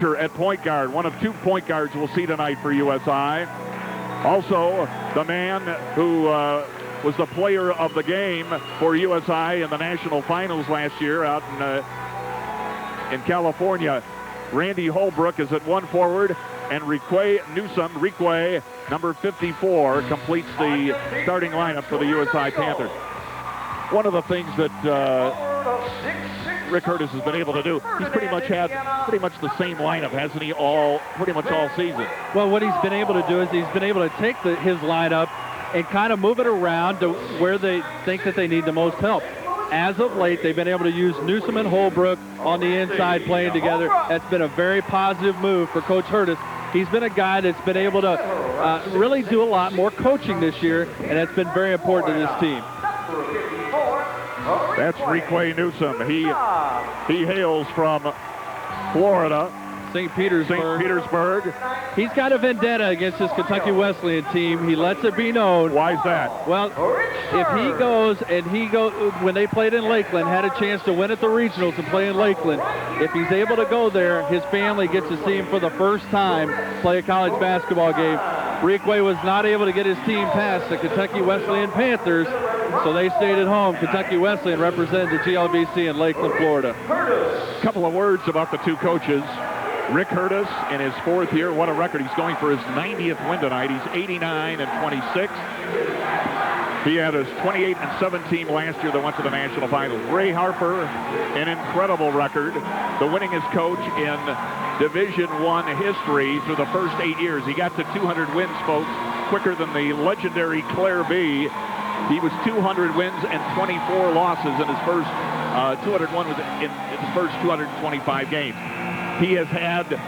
at point guard. One of 2 point guards we'll see tonight for USI. Also, the man who was the player of the game for USI in the national finals last year out in California. Randy Holbrook is at 1 forward, and Rique Newsom, number 54, completes the starting lineup for the USI Panthers. One of the things that Rick Curtis has been able to do, he's pretty much had the same lineup, hasn't he, pretty much all season? Well, what he's been able to do is he's been able to take his lineup and kind of move it around to where they think that they need the most help. As of late, they've been able to use Newsom and Holbrook on the inside playing together. That's been a very positive move for Coach Curtis. He's been a guy that's been able to really do a lot more coaching this year, and that's been very important to this team. That's Rique Newsom. He hails from Florida. St. Petersburg. He's got a vendetta against his Kentucky Wesleyan team. He lets it be known. Why is that? Well, if he goes when they played in Lakeland, had a chance to win at the regionals and play in Lakeland, if he's able to go there, his family gets to see him for the first time play a college basketball game. Rique was not able to get his team past the Kentucky Wesleyan Panthers, so they stayed at home. Kentucky Wesleyan represented the GLVC in Lakeland, Florida. A couple of words about the 2 coaches. Rick Curtis in his 4th year. What a record. He's going for his 90th win tonight. He's 89-26. He had his 28-7 last year that went to the national finals. Ray Harper, an incredible record. The winningest coach in Division I history through the first 8 years. He got to 200 wins, folks, quicker than the legendary Claire B. He was 200 wins and 24 losses in his first 201 was in his first 225 games. He has had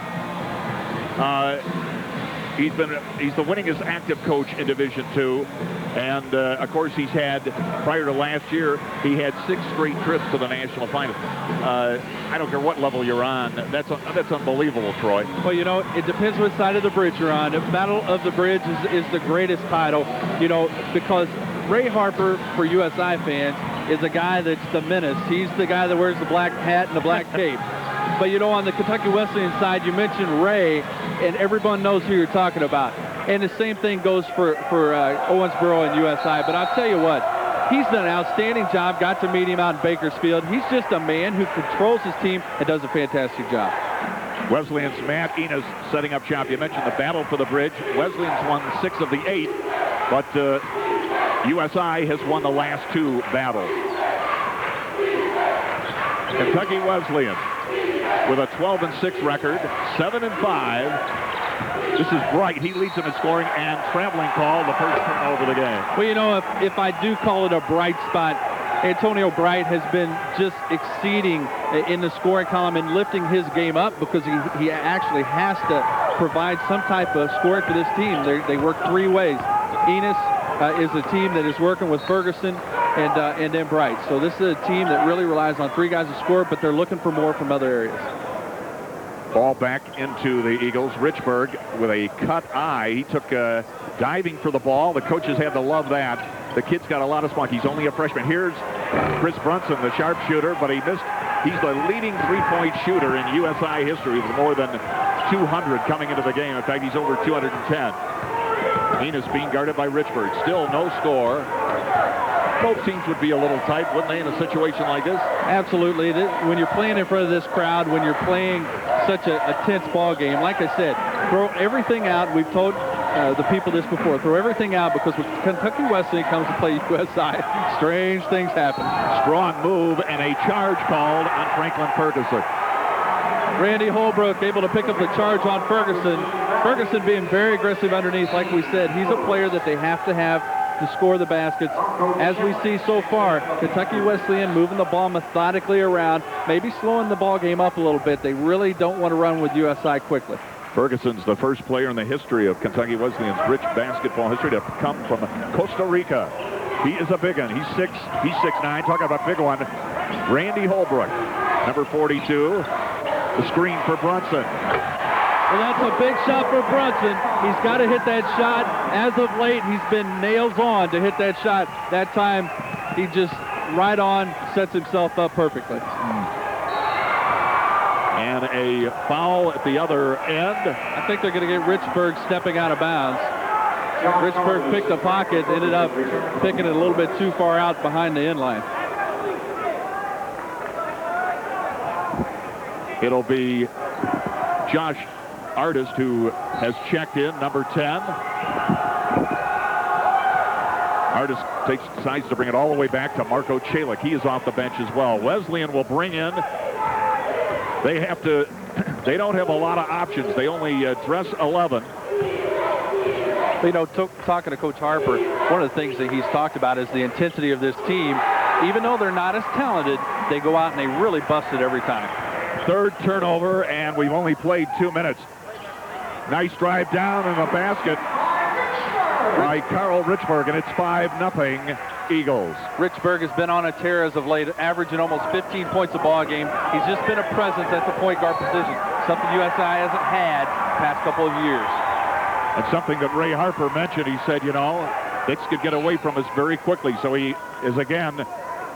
he's the winningest active coach in Division II, and of course he's had, prior to last year, he had 6 straight trips to the national final. I don't care what level you're on. That's unbelievable, Troy. Well, you know, it depends what side of the bridge you're on. The Battle of the Bridge is the greatest title, you know, because Ray Harper, for USI fans, is a guy that's the menace. He's the guy that wears the black hat and the black cape. But, you know, on the Kentucky Wesleyan side, you mentioned Ray, and everyone knows who you're talking about. And the same thing goes for Owensboro and USI. But I'll tell you what, he's done an outstanding job. Got to meet him out in Bakersfield. He's just a man who controls his team and does a fantastic job. Wesleyan's Matt Enos setting up shop. You mentioned the battle for the bridge. Wesleyan's won 6 of the 8, but USI has won the last 2 battles. Kentucky Wesleyan with a 12-6 record, 7-5. This is Bright. He leads them in scoring, and traveling call, the first turnover of the game. Well, you know, if I do call it a bright spot, Antonio Bright has been just exceeding in the scoring column and lifting his game up, because he actually has to provide some type of scoring for this team. They work 3 ways. Enos is a team that is working with Ferguson and then Bright. So this is a team that really relies on 3 guys to score, but they're looking for more from other areas. Ball back into the Eagles. Richburg with a cut eye. He took diving for the ball. The coaches had to love that. The kid's got a lot of spunk. He's only a freshman. Here's Chris Brunson, the sharpshooter, but he missed. He's the leading 3-point shooter in USI history with more than 200 coming into the game. In fact, he's over 210. Enos being guarded by Richburg. Still no score. Both teams would be a little tight, wouldn't they, in a situation like this? Absolutely. When you're playing in front of this crowd, when you're playing such a tense ball game, like I said, throw everything out. We've told the people this before. Throw everything out, because when Kentucky Wesleyan comes to play USI, strange things happen. Strong move and a charge called on Franklin Ferguson. Randy Holbrook able to pick up the charge on Ferguson. Ferguson being very aggressive underneath. Like we said, he's a player that they have to score the baskets. As we see so far, Kentucky Wesleyan moving the ball methodically around, maybe slowing the ball game up a little bit. They really don't want to run with USI quickly. Ferguson's the first player in the history of Kentucky Wesleyan's rich basketball history to come from Costa Rica. He is a big one. He's 6'9". Talking about big one. Randy Holbrook, number 42. The screen for Brunson. Well, that's a big shot for Brunson. He's got to hit that shot. As of late, he's been nails on to hit that shot. That time, he just right on sets himself up perfectly. And a foul at the other end. I think they're going to get Richburg stepping out of bounds. Richburg picked the pocket, ended up picking it a little bit too far out behind the end line. It'll be Josh Artist who has checked in, number 10. Artist decides to bring it all the way back to Marco Chalik. He is off the bench as well. Wesleyan will bring in. They don't have a lot of options. They only dress 11. You know, talking to Coach Harper, one of the things that he's talked about is the intensity of this team. Even though they're not as talented, they go out and they really bust it every time. Third turnover, and we've only played 2 minutes. Nice drive down in the basket by Carl Richburg, and it's 5-0 Eagles. Richburg has been on a tear as of late, averaging almost 15 points a ball game. He's just been a presence at the point guard position, something USI hasn't had the past couple of years. And something that Ray Harper mentioned, he said, you know, this could get away from us very quickly. So he is, again,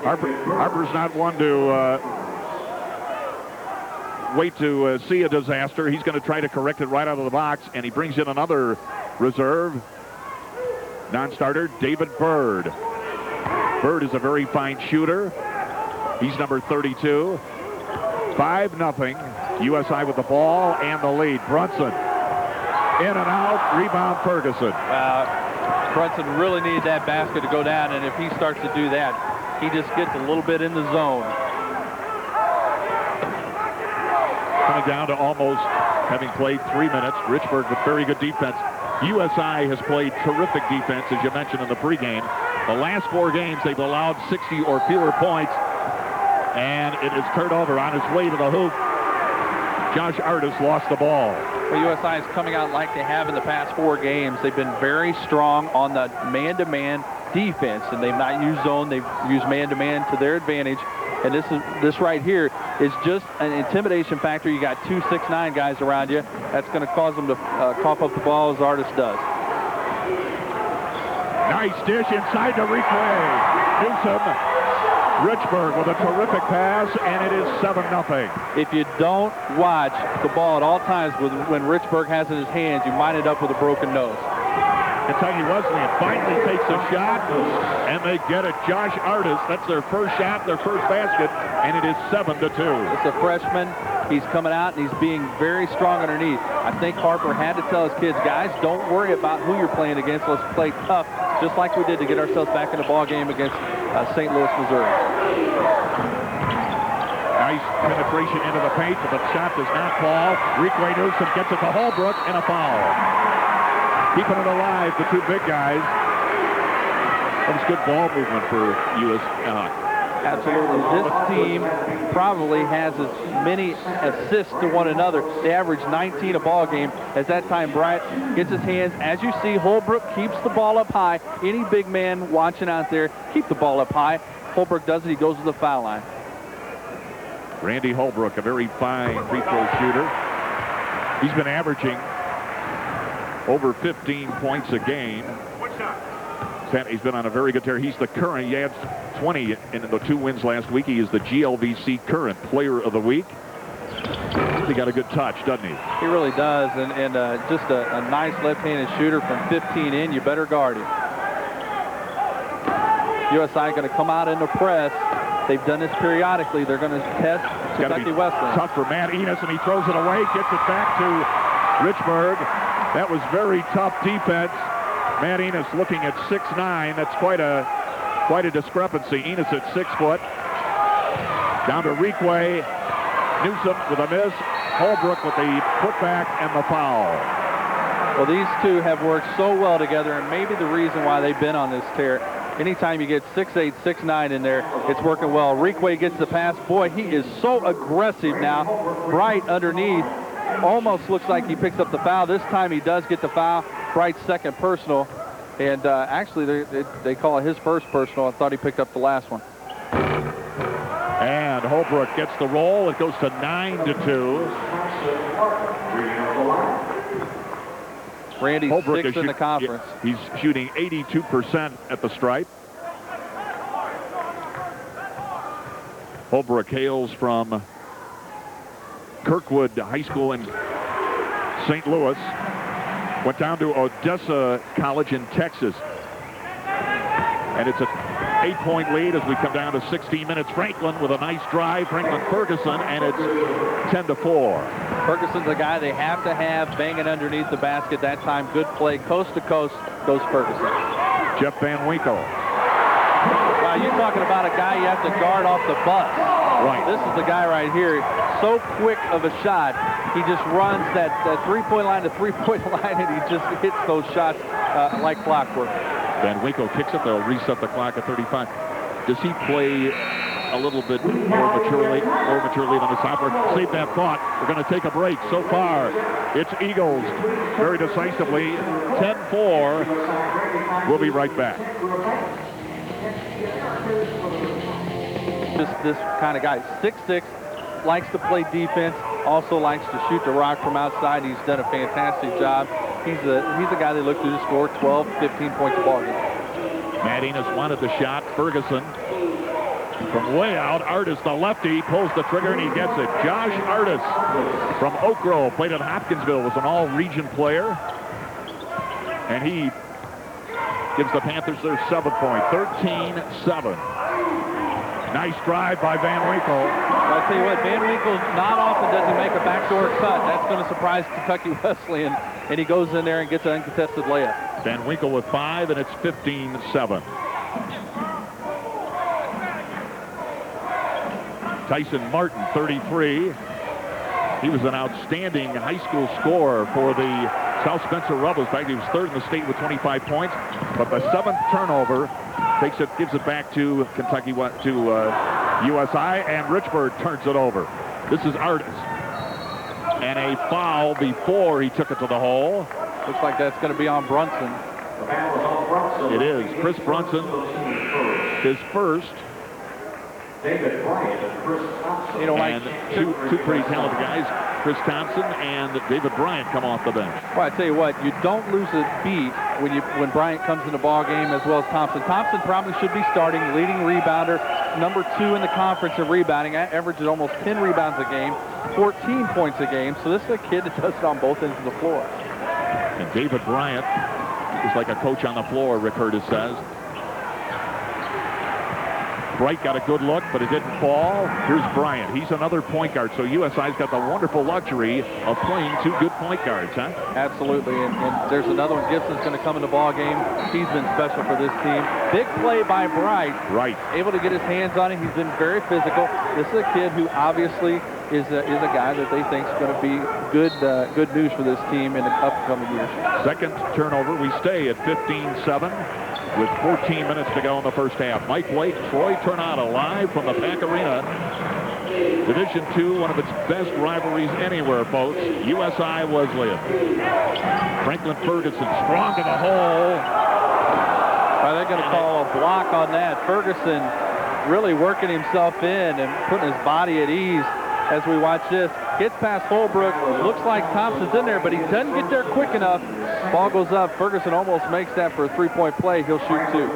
Harper's not one to wait to see a disaster. He's going to try to correct it right out of the box, and he brings in another reserve non-starter, David Bird. Bird is a very fine shooter. He's number 32. 5-0. USI with the ball and the lead. Brunson in and out. Rebound Ferguson. Brunson really needed that basket to go down, and if he starts to do that, he just gets a little bit in the zone. Coming down to almost having played 3 minutes. Richburg with very good defense. USI has played terrific defense, as you mentioned in the pregame. The last 4 games, they've allowed 60 or fewer points, and it is turned over on its way to the hoop. Josh Artist lost the ball. Well, USI is coming out like they have in the past 4 games. They've been very strong on the man-to-man defense, and they've not used zone. They've used man-to-man to their advantage. And this right here is just an intimidation factor. You got 2 6'9" guys around you. That's going to cause them to cough up the ball as Artist does. Nice dish inside to Requay. Newsom. Richburg with a terrific pass, and it is 7-0. If you don't watch the ball at all times when Richburg has it in his hands, you might end up with a broken nose. Kentucky Wesleyan finally takes a shot, and they get it. Josh Artist, that's their first shot, their first basket, and it is 7-2. It's a freshman. He's coming out, and he's being very strong underneath. I think Harper had to tell his kids, guys, don't worry about who you're playing against. Let's play tough, just like we did to get ourselves back in the ball game against St. Louis, Missouri. Nice penetration into the paint, but the shot does not fall. Requay Newsom gets it to Holbrook, and a foul. Keeping it alive, the 2 big guys. That was good ball movement for USI. Absolutely. This team probably has as many assists to one another. They average 19 a ball game. As that time Bryant gets his hands. As you see, Holbrook keeps the ball up high. Any big man watching out there, keep the ball up high. Holbrook does it. He goes to the foul line. Randy Holbrook, a very fine free throw shooter. He's been averaging over 15 points a game. He's been on a very good tear. He's the current, he had 20 in the 2 wins last week. He is the GLVC current player of the week. He got a good touch, doesn't he? He really does, and just a nice left-handed shooter from 15 in. You better guard him. USI going to come out in the press. They've done this periodically. They're going to test Kentucky Wesleyan. Tough for Matt Enos, and he throws it away, gets it back to Richburg. That was very tough defense. Matt Enos looking at 6'9". That's quite a discrepancy. Enos at 6 foot. Down to Requay. Newsom with a miss. Holbrook with the putback and the foul. Well, these two have worked so well together, and maybe the reason why they've been on this tear. Anytime you get 6'8", 6'9" in there, it's working well. Requay gets the pass. Boy, he is so aggressive now. Bright underneath. Almost looks like he picks up the foul. This time he does get the foul. Bright's second personal. And actually, they call it his first personal. I thought he picked up the last one. And Holbrook gets the roll. It goes to 9-2. Randy's Holbrook 6th in the conference. He's shooting 82% at the stripe. Holbrook hails from Kirkwood High School in St. Louis. Went down to Odessa College in Texas. And it's a 8-point lead as we come down to 16 minutes. Franklin with a nice drive. Franklin Ferguson, and it's 10-4. Ferguson's a guy they have to have banging underneath the basket that time. Good play, coast to coast, goes Ferguson. Jeff Van Winkle. Wow, you're talking about a guy you have to guard off the bus. Right. This is the guy right here. So quick of a shot. He just runs that three-point line to three-point line, and he just hits those shots like clockwork. Van Winkle kicks it. They'll reset the clock at 35. Does he play a little bit more maturely than the sophomore? Save that thought. We're going to take a break. So far, it's Eagles very decisively. 10-4. We'll be right back. This kind of guy, 6'6", likes to play defense, also likes to shoot the rock from outside. He's done a fantastic job. He's a guy they look to score 12, 15 points a ball game. Matt Enos wanted the shot. Ferguson from way out. Artis, the lefty, pulls the trigger, and he gets it. Josh Artis from Oak Grove, played at Hopkinsville, was an all-region player. And he gives the Panthers their 7th point, 13-7. Nice drive by Van Winkle. I'll tell you what, Van Winkle not often does he make a backdoor cut. That's going to surprise Kentucky Wesleyan, and he goes in there and gets an uncontested layup. Van Winkle with 5, and it's 15-7. Tyson Martin, 33. He was an outstanding high school scorer for the South Spencer Rebels. In fact, he was 3rd in the state with 25 points. But the 7th turnover gives it back to Kentucky, to USI, and Richburg turns it over. This is Artis. And a foul before he took it to the hole. Looks like that's going to be on Brunson. It is. Chris Brunson, his first. David Bryant and Chris Thompson. You know, and two pretty talented guys, Chris Thompson and David Bryant, come off the bench. Well, I tell you what, you don't lose a beat when Bryant comes in the ball game, as well as Thompson. Thompson probably should be starting, leading rebounder, number 2 in the conference in rebounding, averages almost 10 rebounds a game, 14 points a game. So this is a kid that does it on both ends of the floor. And David Bryant is like a coach on the floor, Rick Curtis says. Bright got a good look, but it didn't fall. Here's Bryant. He's another point guard, so USI's got the wonderful luxury of playing 2 good point guards, huh? Absolutely, and there's another one. Gibson's going to come in the ball game. He's been special for this team. Big play by Bright. Right. Able to get his hands on it. He's been very physical. This is a kid who obviously is a guy that they think is going to be good news for this team in the upcoming years. 2nd turnover. We stay at 15-7. With 14 minutes to go in the first half. Mike Blake, Troy Tornado live from the Pack Arena. Division II, one of its best rivalries anywhere, folks. USI Wesleyan. Franklin Ferguson strong to the hole. Are they going to call a block on that? Ferguson really working himself in and putting his body at ease as we watch this. Gets past Holbrook. Looks like Thompson's in there, but he doesn't get there quick enough. Ball goes up. Ferguson almost makes that for a 3-point play. He'll shoot 2.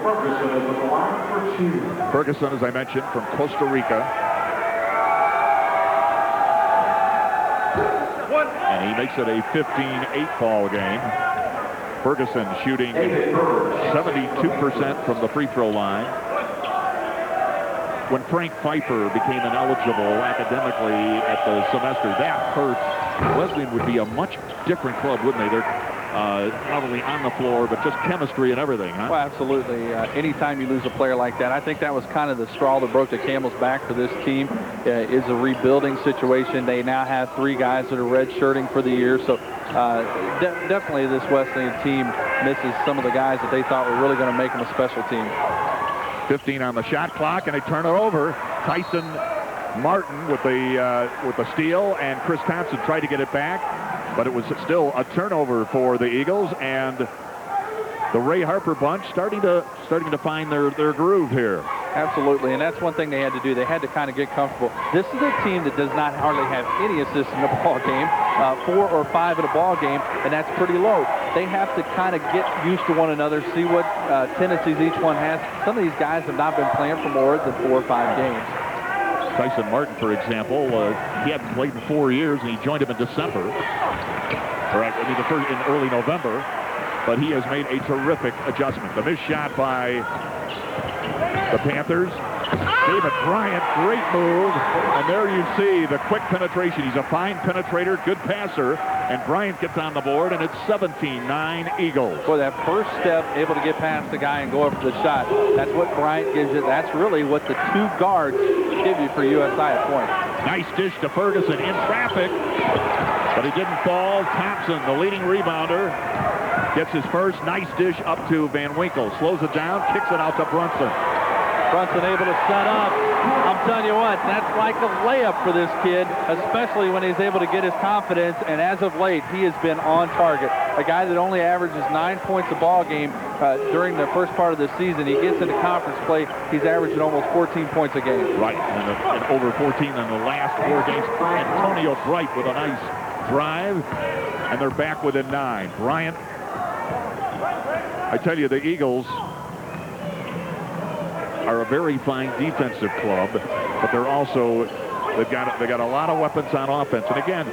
Ferguson, as I mentioned, from Costa Rica. And he makes it a 15-8 ball game. Ferguson shooting 72% from the free throw line. When Frank Pfeiffer became ineligible academically at the semester, that hurt. Wesleyan would be a much different club, wouldn't they? They're probably on the floor, but just chemistry and everything, huh? Well, absolutely. Anytime you lose a player like that, I think that was kind of the straw that broke the camel's back for this team. Is a rebuilding situation. They now have 3 guys that are redshirting for the year, so definitely this Wesleyan team misses some of the guys that they thought were really going to make them a special team. 15 on the shot clock, and they turn it over. Tyson Martin with the steal, and Chris Thompson tried to get it back, but it was still a turnover for the Eagles, and the Ray Harper bunch starting to find their groove here. Absolutely, and that's one thing they had to do. They had to kind of get comfortable. This is a team that does not hardly have any assists in the ball game, 4 or 5 in a ball game, and that's pretty low. They have to kind of get used to one another, see what tendencies each one has. Some of these guys have not been playing for more than 4 or 5 games. Tyson Martin, for example, he hadn't played in 4 years, and he joined him in December. Or, in early November. But he has made a terrific adjustment. The missed shot by the Panthers. David Bryant, great move. And there you see the quick penetration. He's a fine penetrator, good passer. And Bryant gets on the board, and it's 17-9 Eagles. Boy, that first step, able to get past the guy and go up for the shot. That's what Bryant gives you. That's really what the two guards give you for USI at point. Nice dish to Ferguson in traffic. But he didn't fall. Thompson, the leading rebounder, gets his first. Nice dish up to Van Winkle. Slows it down, kicks it out to Brunson. Brunson able to set up. I'm telling you what, that's like a layup for this kid, especially when he's able to get his confidence. And as of late, he has been on target. A guy that only averages 9 points a ball game during the first part of the season. He gets into conference play, he's averaging almost 14 points a game. Right, and over 14 in the last 4 games. Antonio Bright with a nice drive, and they're back within 9. Bryant, I tell you, the Eagles are a very fine defensive club, but they're also, they got a lot of weapons on offense. And again,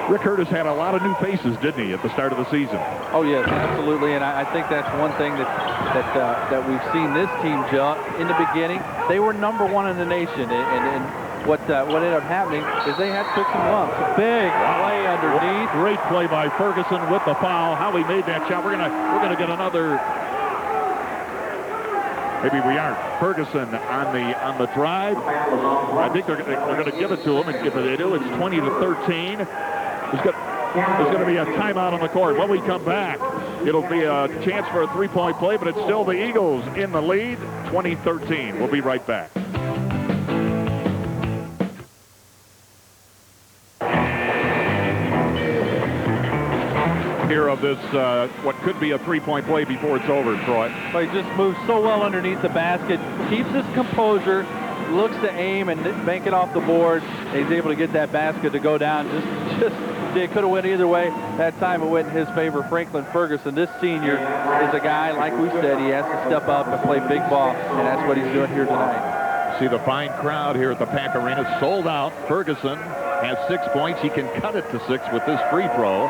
Rick Curtis had a lot of new faces, didn't he, at the start of the season? Oh yes, absolutely. And I think that's one thing that we've seen this team gel. In the beginning, they were #1 in the nation, and what ended up happening is they took some lumps. Big play underneath. Great play by Ferguson with the foul. How he made that shot. We're gonna get another. Maybe we aren't. Ferguson on the drive. I think they're gonna give it to him, and if they do, it's 20-13. There's going to be a timeout on the court. When we come back, it'll be a chance for a three-point play, but it's still the Eagles in the lead, 20-13. We'll be right back. Here of this, what could be a three-point play before it's over, Troy. But he just moves so well underneath the basket, keeps his composure, looks to aim and bank it off the board. And he's able to get that basket to go down. It could have went either way. That time it went in his favor. Franklin Ferguson, this senior, is a guy, like we said, he has to step up and play big ball, and that's what he's doing here tonight. See the fine crowd here at the Pack Arena, sold out. Ferguson has 6 points. He can cut it to 6 with this free throw.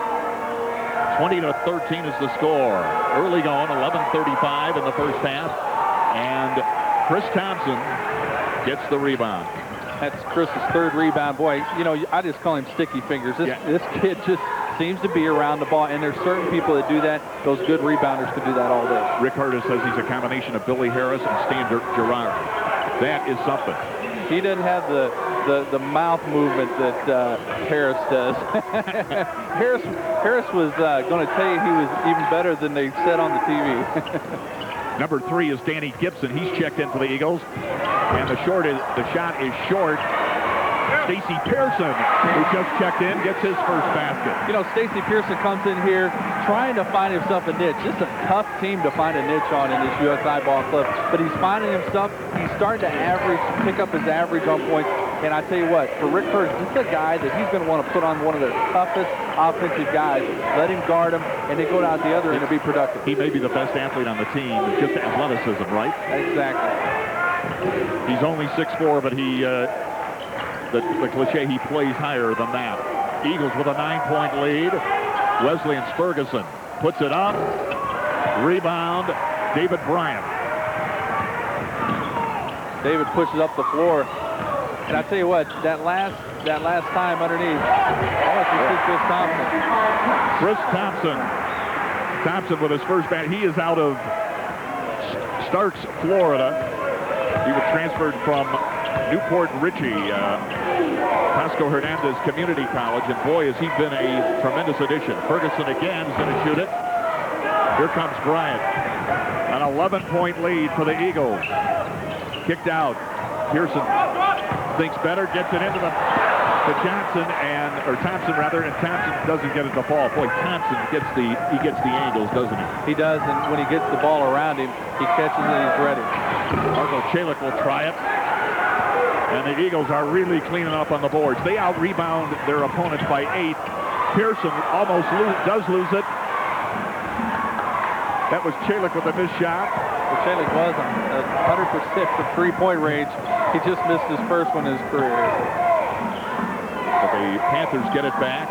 20-13 is the score. Early going, 11:35 in the first half, and Chris Thompson gets the rebound. That's Chris's 3rd rebound. Boy, you know, I just call him sticky fingers. This kid just seems to be around the ball, and there's certain people that do that. Those good rebounders can do that all day. Rick Curtis says he's a combination of Billy Harris and Stan Gerard. That is something. He doesn't have the mouth movement that Harris does. Harris was going to tell you he was even better than they said on the TV. Number 3 is Danny Gibson. He's checked in for the Eagles. And the shot is short. Stacy Pearson, who just checked in, gets his first basket. You know, Stacy Pearson comes in here trying to find himself a niche. Just a tough team to find a niche on in this USI ball club. But he's finding himself. He's starting to pick up his average on points. And I tell you what, for Rick Curtis, this is a guy that he's going to want to put on one of their toughest offensive guys. Let him guard him, and then go down the other end and be productive. He may be the best athlete on the team. Just athleticism, right? Exactly. He's only 6'4", but the cliche, he plays higher than that. Eagles with a 9-point lead. Wesleyan's Ferguson puts it up. Rebound, David Bryant. David pushes up the floor. And I tell you what, that last time underneath, I want to see Chris Thompson. Chris Thompson. Thompson with his first bat. He is out of Starks, Florida. He was transferred from Newport Richie, Pasco Hernandez Community College, and boy, has he been a tremendous addition. Ferguson again is going to shoot it. Here comes Bryant. An 11-point lead for the Eagles. Kicked out. Pearson thinks better, gets it into Thompson, and Thompson doesn't get it to fall. Boy, Thompson gets the angles, doesn't he? He does, and when he gets the ball around him, he catches it and he's ready. Marco Chalik will try it. And the Eagles are really cleaning up on the boards. They out-rebound their opponents by 8. Pearson almost does lose it. That was Chalik with a missed shot. Well, Chalik was 100% from three-point range. He just missed his first one in his career. But the Panthers get it back.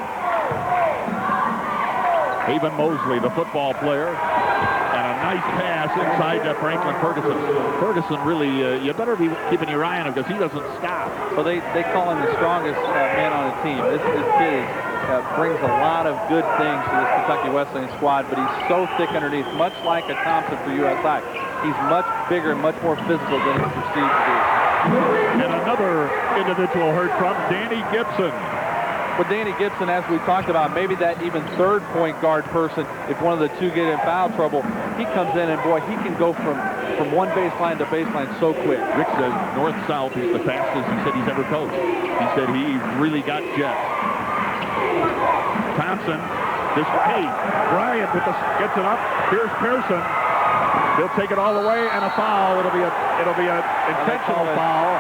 Haven Mosley, the football player, and a nice pass inside to Franklin Ferguson. Ferguson really, you better be keeping your eye on him because he doesn't stop. Well, they call him the strongest man on the team. This kid brings a lot of good things to this Kentucky Wesleyan squad, but he's so thick underneath, much like a Thompson for USI. He's much bigger and much more physical than he's perceived to be. And another individual heard from, Danny Gibson. With Danny Gibson, as we talked about, maybe that even third point guard person, if one of the two get in foul trouble, he comes in and, boy, he can go from one baseline to baseline so quick. Rick says north-south is the fastest he said he's ever coached. He said he really got jets. Thompson, hey, Bryant gets it up. Here's Pearson. He'll take it all the way, and a foul. It'll be a intentional foul.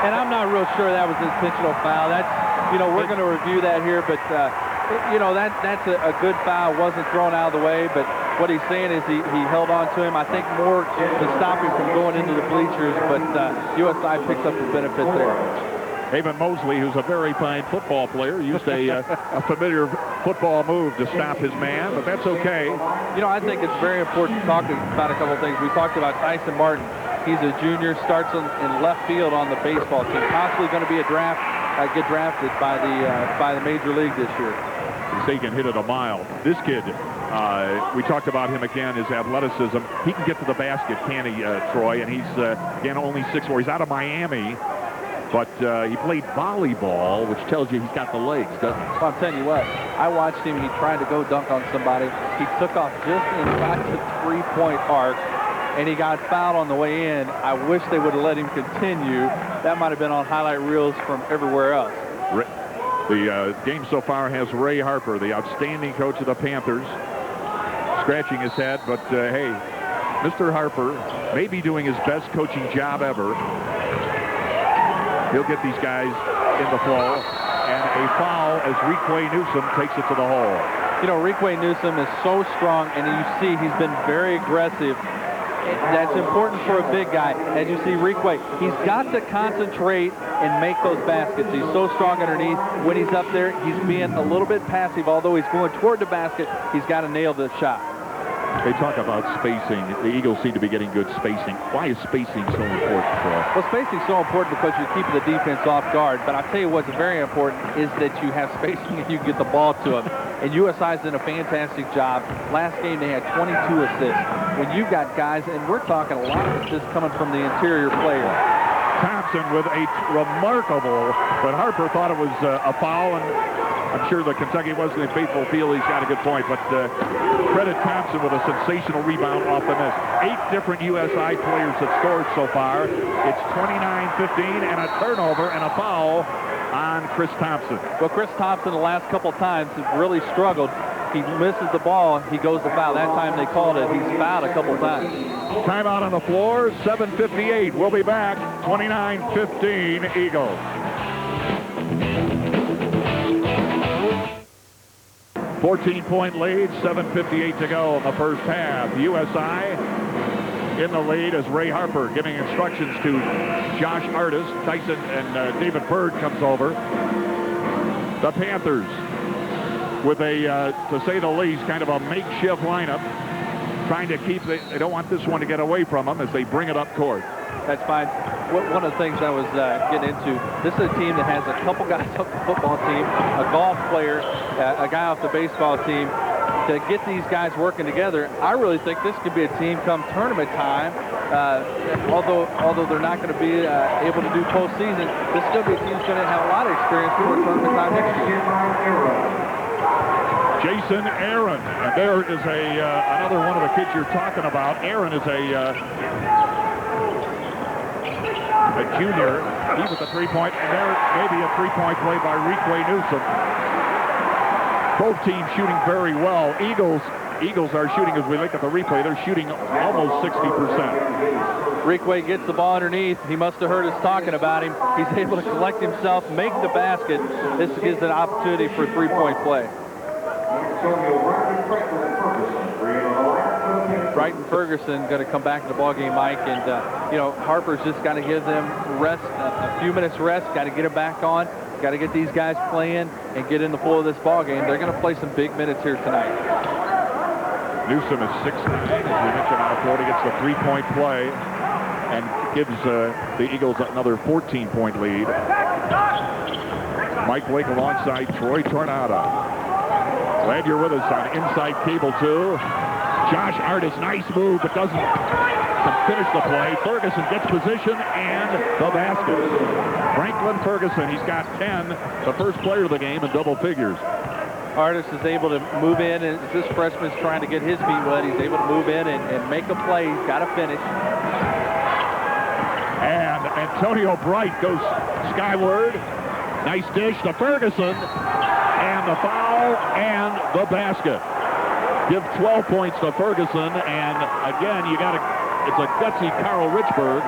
And I'm not real sure that was an intentional foul. That's, we're going to review that here, but, that's a good foul. Wasn't thrown out of the way, but what he's saying is he held on to him. I think more to stop him from going into the bleachers, but USI picks up the benefit there. Haven Mosley, who's a very fine football player, used a familiar football move to stop his man, but that's okay. I think it's very important to talk about a couple of things. We talked about Tyson Martin. He's a junior, starts in left field on the baseball team. Possibly going to be get drafted by the major league this year. He can hit it a mile. This kid, we talked about him again, his athleticism. He can get to the basket, can he, Troy? And he's, again, only 6'4". He's out of Miami. But he played volleyball, which tells you he's got the legs, doesn't he? Well, I'm telling you what, I watched him. He tried to go dunk on somebody. He took off just inside the three-point arc, and he got fouled on the way in. I wish they would have let him continue. That might have been on highlight reels from everywhere else. The game so far has Ray Harper, the outstanding coach of the Panthers, scratching his head. But, hey, Mr. Harper may be doing his best coaching job ever. He'll get these guys in the flow, and a foul as Requay Newsom takes it to the hole. Requay Newsom is so strong, and you see he's been very aggressive. That's important for a big guy. As you see, Requay, he's got to concentrate and make those baskets. He's so strong underneath. When he's up there, he's being a little bit passive. Although he's going toward the basket, he's got to nail the shot. They talk about spacing. The Eagles seem to be getting good spacing. Why is spacing so important, Troy? Well, spacing is so important because you're keeping the defense off guard. But I'll tell you what's very important is that you have spacing and you can get the ball to them. And USI's done a fantastic job. Last game, they had 22 assists. When you've got guys, and we're talking a lot of assists coming from the interior player. Thompson with a remarkable, but Harper thought it was a foul, and I'm sure the Kentucky Wesleyan faithful feel he's got a good point, but credit Thompson with a sensational rebound off the miss. 8 different USI players have scored so far. It's 29-15 and a turnover and a foul on Chris Thompson. Well, Chris Thompson the last couple times has really struggled. He misses the ball, he goes to foul. That time they called it. He's fouled a couple times. Timeout on the floor, 7:58. We'll be back, 29-15 Eagles. 14-point lead, 7:58 to go in the first half. USI in the lead as Ray Harper giving instructions to Josh Artis. Tyson and David Bird comes over. The Panthers with a, to say the least, kind of a makeshift lineup, trying to keep, they don't want this one to get away from them as they bring it up court. That's fine. One of the things I was getting into, this is a team that has a couple guys off the football team, a golf player, a guy off the baseball team. To get these guys working together, I really think this could be a team come tournament time. Although they're not going to be able to do postseason, this is going to be a team that's going to have a lot of experience for tournament time next year. Jason Aaron, and there is another one of the kids you're talking about. Aaron is a junior. He with a three-point, and there may be a three-point play by Requay Newsom. Both teams shooting very well. Eagles are shooting, as we look at the replay, they're shooting almost 60%. Requay gets the ball underneath. He must have heard us talking about him. He's able to collect himself, make the basket. This gives an opportunity for a three-point play. Bright and Ferguson going to come back in the ballgame, Mike, and you know, Harper's just got to give them rest, a few minutes rest, got to get it back on, got to get these guys playing and get in the flow of this ballgame. They're going to play some big minutes here tonight. Newsom is 6'9", as we mentioned on the floor. He gets the three-point play and gives the Eagles another 14-point lead. Mike Blake alongside Troy Tornado. Glad you're with us on Inside Cable 2. Josh Artis, nice move, but doesn't finish the play. Ferguson gets position and the basket. Franklin Ferguson, he's got 10, the first player of the game in double figures. Artis is able to move in, and as this freshman's trying to get his feet wet, he's able to move in and make a play. He's got to finish. And Antonio Bright goes skyward. Nice dish to Ferguson. And the foul and the basket. Give 12 points to Ferguson. And again, it's a gutsy Carl Richburg.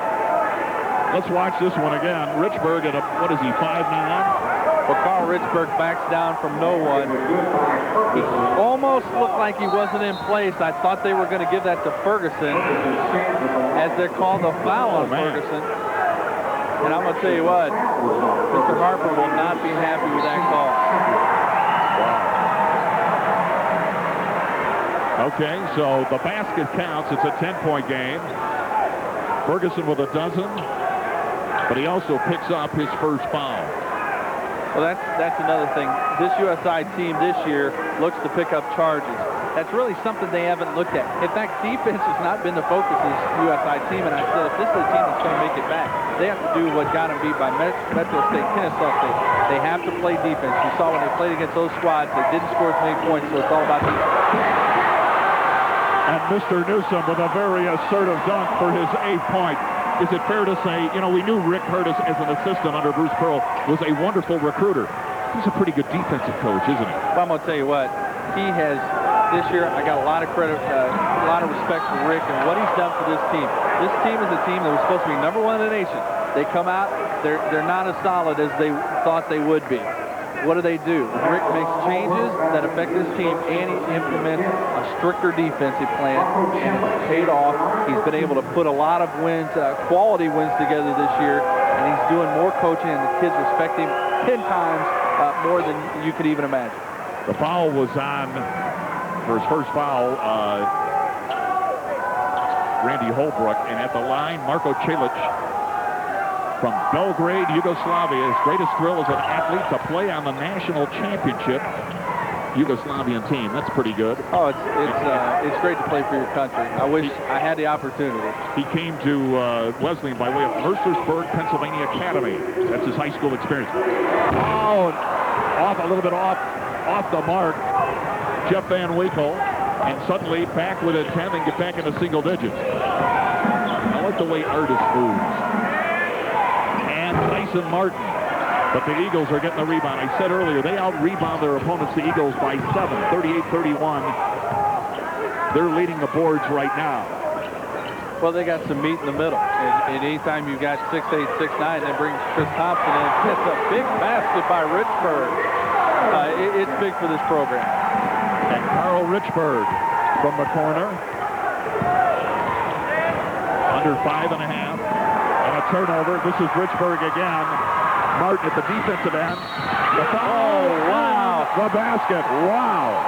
Let's watch this one again. Richburg at what is he, 5'9"? Well, Carl Richburg backs down from no one. He almost looked like he wasn't in place. I thought they were going to give that to Ferguson as they called the foul on Ferguson. And I'm going to tell you what, Mr. Harper will not be happy with that call. Okay, so the basket counts. It's a 10-point game. Ferguson with a dozen, but he also picks up his first foul. Well, that's another thing. This USI team this year looks to pick up charges. That's really something they haven't looked at. In fact, defense has not been the focus of this USI team, and I said if this is a team that's going to make it back, they have to do what got them beat by Metro State, Kennesaw State. They have to play defense. You saw when they played against those squads, they didn't score as many points, so it's all about defense. And Mr. Newsom with a very assertive dunk for his 8th point. Is it fair to say, you know, we knew Rick Curtis as an assistant under Bruce Pearl was a wonderful recruiter. He's a pretty good defensive coach, isn't he? Well, I'm going to tell you what, he has, this year, I got a lot of credit, a lot of respect for Rick and what he's done for this team. This team is a team that was supposed to be #1 in the nation. They come out, they're not as solid as they thought they would be. What do? Rick makes changes that affect this team, and he implements a stricter defensive plan, and it's paid off. He's been able to put a lot of wins, quality wins together this year, and he's doing more coaching, and the kids respect him 10 times more than you could even imagine. The foul was on, for his first foul, Randy Holbrook, and at the line, Marko Cilic from Belgrade, Yugoslavia. His greatest thrill as an athlete to play on the national championship Yugoslavian team. That's pretty good. Oh, it's great to play for your country. I wish I had the opportunity. He came to Wesleyan by way of Mercersburg, Pennsylvania Academy. That's his high school experience. Oh, a little bit off the mark. Jeff Van Winkle, and suddenly back with a 10 and get back into single digits. I like the way Artis moves. Tyson Martin, but the Eagles are getting the rebound. I said earlier, they out-rebound their opponents, the Eagles, by 7, 38-31. They're leading the boards right now. Well, they got some meat in the middle. And anytime you've got 6'8", 6'9", then bring Chris Thompson in. It's a big basket by Richburg. It's big for this program. And Carl Richburg from the corner. Under 5.5. Turnover. This is Richburg again. Martin at the defensive end. Oh, wow. The basket. Wow.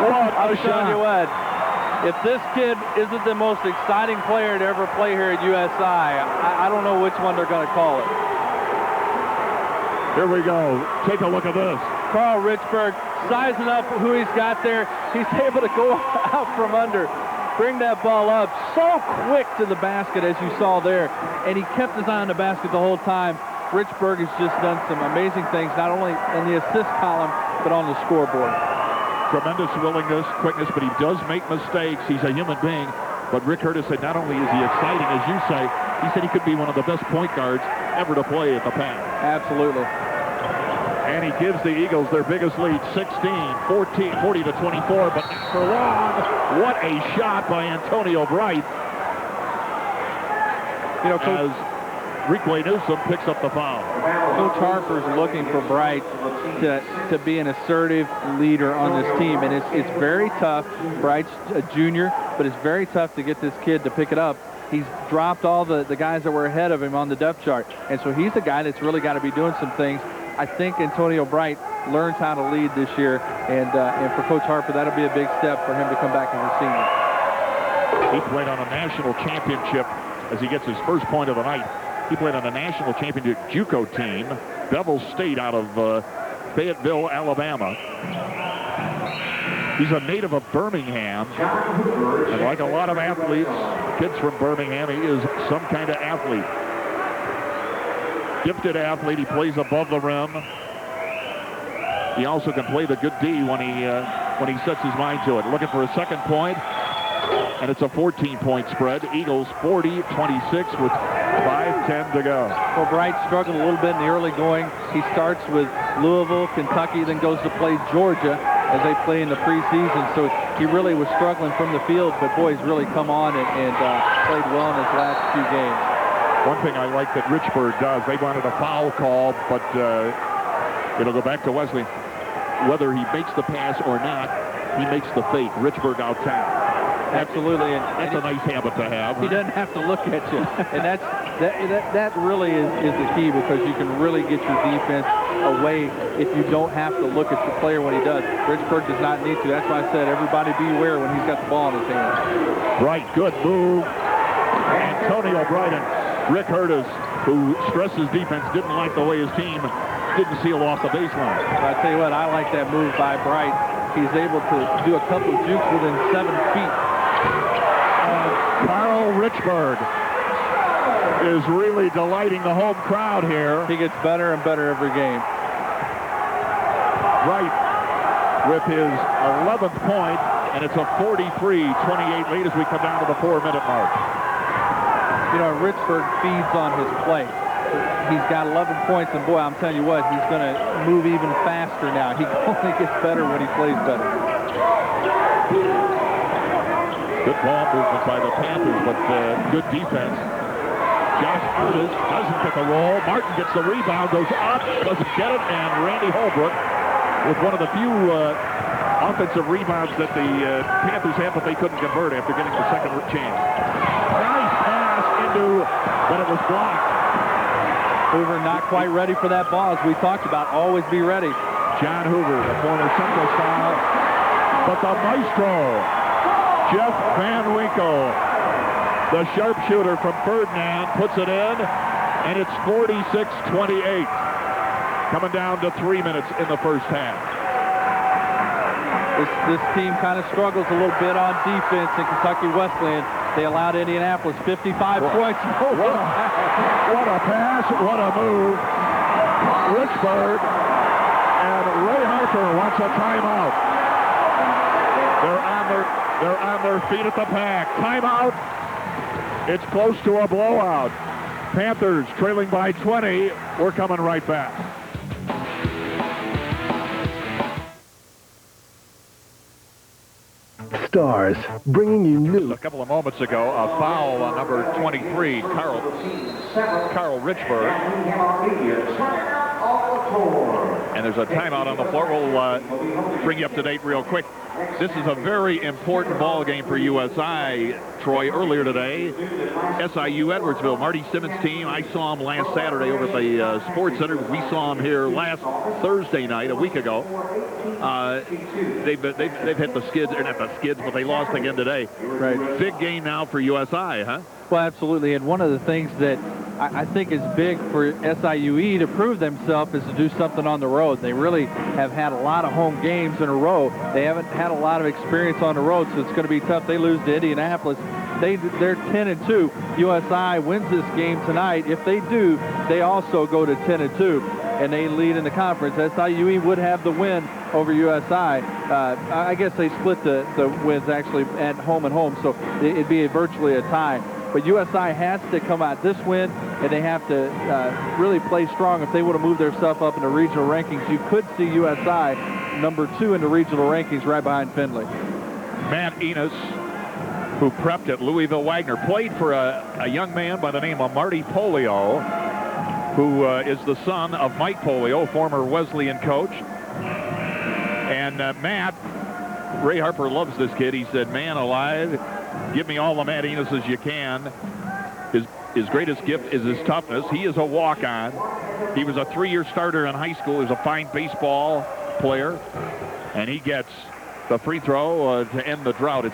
What a shot. I'm telling you what, if this kid isn't the most exciting player to ever play here at USI, I don't know which one they're going to call it. Here we go. Take a look at this. Carl Richburg sizing up who he's got there. He's able to go out from under. Bring that ball up so quick to the basket, as you saw there, and he kept his eye on the basket the whole time. Richburg has just done some amazing things, not only in the assist column, but on the scoreboard. Tremendous willingness, quickness, but he does make mistakes. He's a human being. But Rick Curtis said not only is he exciting, as you say, he said he could be one of the best point guards ever to play at the Pac. Absolutely. And he gives the Eagles their biggest lead, 40-24, but not for long. What a shot by Antonio Bright. You know, as Rique Newsom picks up the foul. Coach Harper's looking for Bright to be an assertive leader on this team, and it's very tough. Bright's a junior, but it's very tough to get this kid to pick it up. He's dropped all the guys that were ahead of him on the depth chart, and so he's the guy that's really got to be doing some things. I think Antonio Bright learns how to lead this year, and for Coach Harper, that'll be a big step for him to come back as a senior. He played on a national championship as he gets his first point of the night. He played on a national championship JUCO team, Bevel State out of Fayetteville, Alabama. He's a native of Birmingham, and like a lot of athletes, kids from Birmingham, he is some kind of athlete. Gifted athlete. He plays above the rim. He also can play the good D when he sets his mind to it. Looking for a second point, and it's a 14-point spread. Eagles 40-26 with 5:10 to go. Well, Bright struggled a little bit in the early going. He starts with Louisville, Kentucky, then goes to play Georgia as they play in the preseason. So he really was struggling from the field, but boy, he's really come on and played well in his last few games. One thing I like that Richburg does, they wanted a foul call, but it'll go back to Wesleyan. Whether he makes the pass or not, he makes the fake. Richburg out town. Absolutely, that's a nice habit to have. He doesn't have to look at you, and that really is the key, because you can really get your defense away if you don't have to look at the player when he does. Richburg does not need to. That's why I said everybody beware when he's got the ball in his hand. Bright, good move. Antonio Bright and Rick Hurtis, who stresses defense, didn't like the way his team didn't seal off the baseline. I tell you what, I like that move by Bright. He's able to do a couple of jukes within 7 feet. Carl Richburg is really delighting the home crowd here. He gets better and better every game. Bright with his 11th point, and it's a 43-28 lead as we come down to the 4-minute mark. You know, Richburg feeds on his play. He's got 11 points, and boy, I'm telling you what, he's going to move even faster now. He only gets better when he plays better. Good ball movement by the Panthers, but good defense. Josh Curtis doesn't get the roll. Martin gets the rebound, goes up, doesn't get it, and Randy Holbrook with one of the few offensive rebounds that the Panthers had, but they couldn't convert after getting the second chance. Nice pass into, but it was blocked. Hoover not quite ready for that ball, as we talked about. Always be ready. John Hoover, the former Central style, but the maestro, Jeff Van Winkle, the sharpshooter from Ferdinand, puts it in, and it's 46-28. Coming down to 3 minutes in the first half. This team kind of struggles a little bit on defense in Kentucky Wesleyan. They allowed Indianapolis 55 points. What a pass, what a move. Richburg and Ray Harper wants a timeout. They're on their feet at the pack. Timeout. It's close to a blowout. Panthers trailing by 20. We're coming right back. Stars, bringing you new. A couple of moments ago, a foul on number 23, Carl Richburg. And there's a timeout on the floor. We'll bring you up to date real quick. This is a very important ball game for USI, Troy. Earlier today, SIU Edwardsville, Marty Simmons' team. I saw him last Saturday over at the Sports Center. We saw him here last Thursday night, a week ago. They've hit the skids, or not the skids, but they lost again today. Right. Big game now for USI, huh? Well, absolutely. And one of the things that I think is big for SIUE to prove themselves is to do something on the road. They really have had a lot of home games in a row. They haven't had a lot of experience on the road, so it's going to be tough. They lose to Indianapolis. They're 10-2. USI wins this game tonight. If they do, they also go to 10-2, and they lead in the conference. SIUE would have the win over USI. I guess they split the wins actually at home and home, so it'd be virtually a tie. But USI has to come out this win, and they have to really play strong if they want to move their stuff up in the regional rankings. You could see USI number 2 in the regional rankings right behind Findlay. Matt Enos, who prepped at Louisville Wagner, played for a young man by the name of Marty Polio. who is the son of Mike Polio, former Wesleyan coach. And Matt, Ray Harper loves this kid. He said, man alive, give me all the Matt Enos's you can. His greatest gift is his toughness. He is a walk-on. He was a 3-year starter in high school. He was a fine baseball player. And he gets the free throw to end the drought. It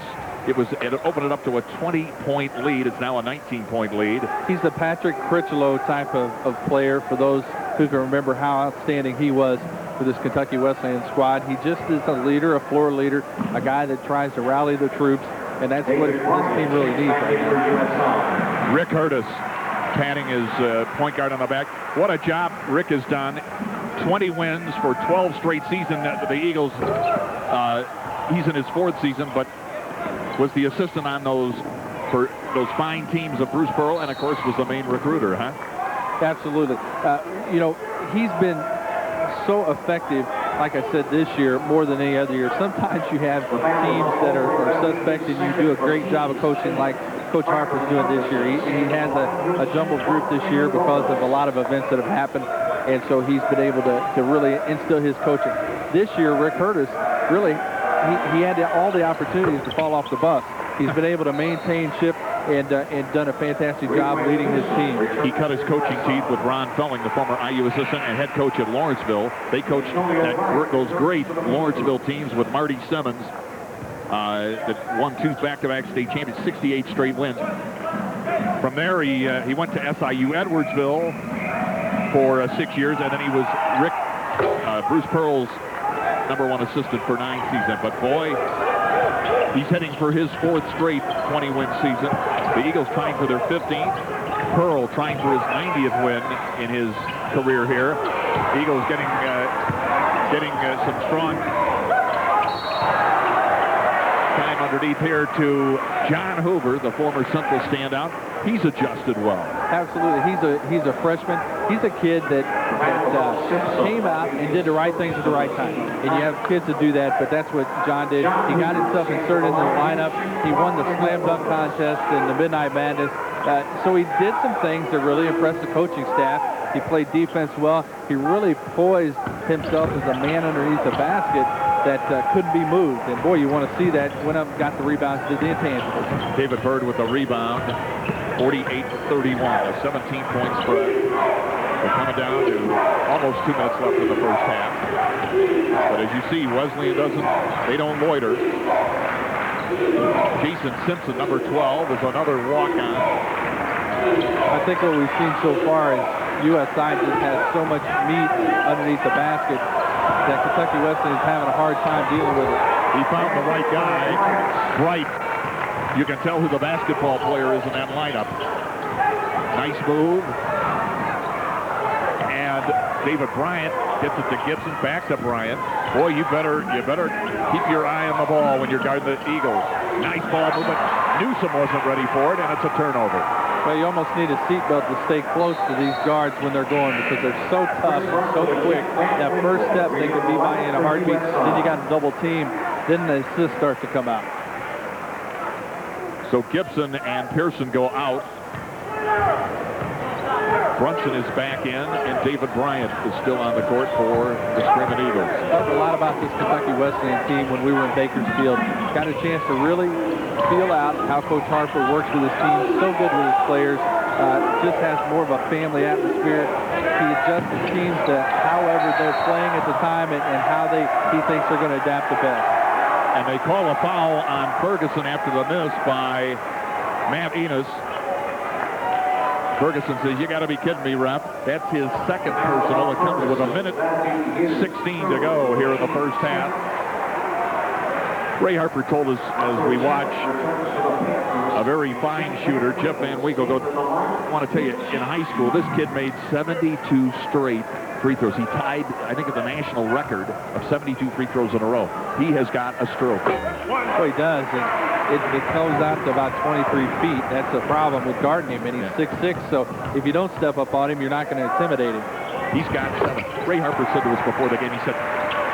opened it up to a 20-point lead. It's now a 19-point lead. He's the Patrick Critchlow type of player, for those who can remember how outstanding he was for this Kentucky Wesleyan squad. He just is a leader, a floor leader, a guy that tries to rally the troops, and that's what this team really needs right now. Rick Curtis patting his point guard on the back. What a job Rick has done. 20 wins for 12 straight seasons. The Eagles, he's in his 4th season, but was the assistant on those fine teams of Bruce Pearl, and of course was the main recruiter, huh? Absolutely. He's been so effective, like I said, this year more than any other year. Sometimes you have teams that are suspect, and you do a great job of coaching like Coach Harper's doing this year. He has a jumbled group this year because of a lot of events that have happened, and so he's been able to really instill his coaching. This year, Rick Curtis, really, he had all the opportunities to fall off the bus. He's been able to maintain ship and done a fantastic job leading his team. He cut his coaching teeth with Ron Felling, the former IU assistant and head coach at Lawrenceville. They coached those great Lawrenceville teams with Marty Simmons that won 2 back-to-back state champions, 68 straight wins. From there, he went to SIU Edwardsville for 6 years, and then he was Bruce Pearl's #1 assistant for 9 seasons. But boy, he's heading for his 4th straight 20-win season. The Eagles trying for their 15th. Pearl trying for his 90th win in his career here. Eagles getting some strong time underneath here to John Hoover, the former Central standout. He's adjusted well. Absolutely. He's a freshman. He's a kid that came out and did the right things at the right time. And you have kids that do that, but that's what John did. He got himself inserted into the lineup. He won the slam dunk contest in the Midnight Madness. So he did some things that really impressed the coaching staff. He played defense well. He really poised himself as a man underneath the basket that couldn't be moved. And boy, you want to see that. Went up and got the rebounds, did the intangibles. David Bird with the rebound, 48-31, a 17-point spread. We're coming down to almost 2 minutes left in the first half. But as you see, Wesleyan they don't loiter. Jason Simpson, number 12, is another walk-on. I think what we've seen so far is USI just has so much meat underneath the basket that Kentucky Wesleyan is having a hard time dealing with it. He found the right guy. Bright. You can tell who the basketball player is in that lineup. Nice move. And David Bryant gets it to Gibson, back to Bryant. Boy, you better keep your eye on the ball when you're guarding the Eagles. Nice ball movement. Newsom wasn't ready for it, and it's a turnover. Well, you almost need a seatbelt to stay close to these guards when they're going, because they're so tough and so quick. That first step, they could be by in a heartbeat. Then you got a double team. Then the assist starts to come out. So Gibson and Pearson go out. Brunson is back in, and David Bryant is still on the court for the Screaming Eagles. Talked a lot about this Kentucky Wesleyan team when we were in Bakersfield. Got a chance to really feel out how Coach Harper works with his team. So good with his players. Just has more of a family atmosphere. He adjusts his teams to however they're playing at the time and how he thinks they're going to adapt the best. And they call a foul on Ferguson after the miss by Matt Enos. Ferguson says, you got to be kidding me, ref. That's his second personal. It comes with 1:16 to go here in the first half. Ray Harper told us as we watch a very fine shooter, Jeff Van Winkle, I want to tell you, in high school, this kid made 72 straight free throws. He tied, I think, the national record of 72 free throws in a row. He has got a stroke. Well, he does. It comes out to about 23 feet. That's the problem with guarding him, and he's 6'6", so if you don't step up on him, you're not going to intimidate him. He's got 7. Ray Harper said to us before the game, he said,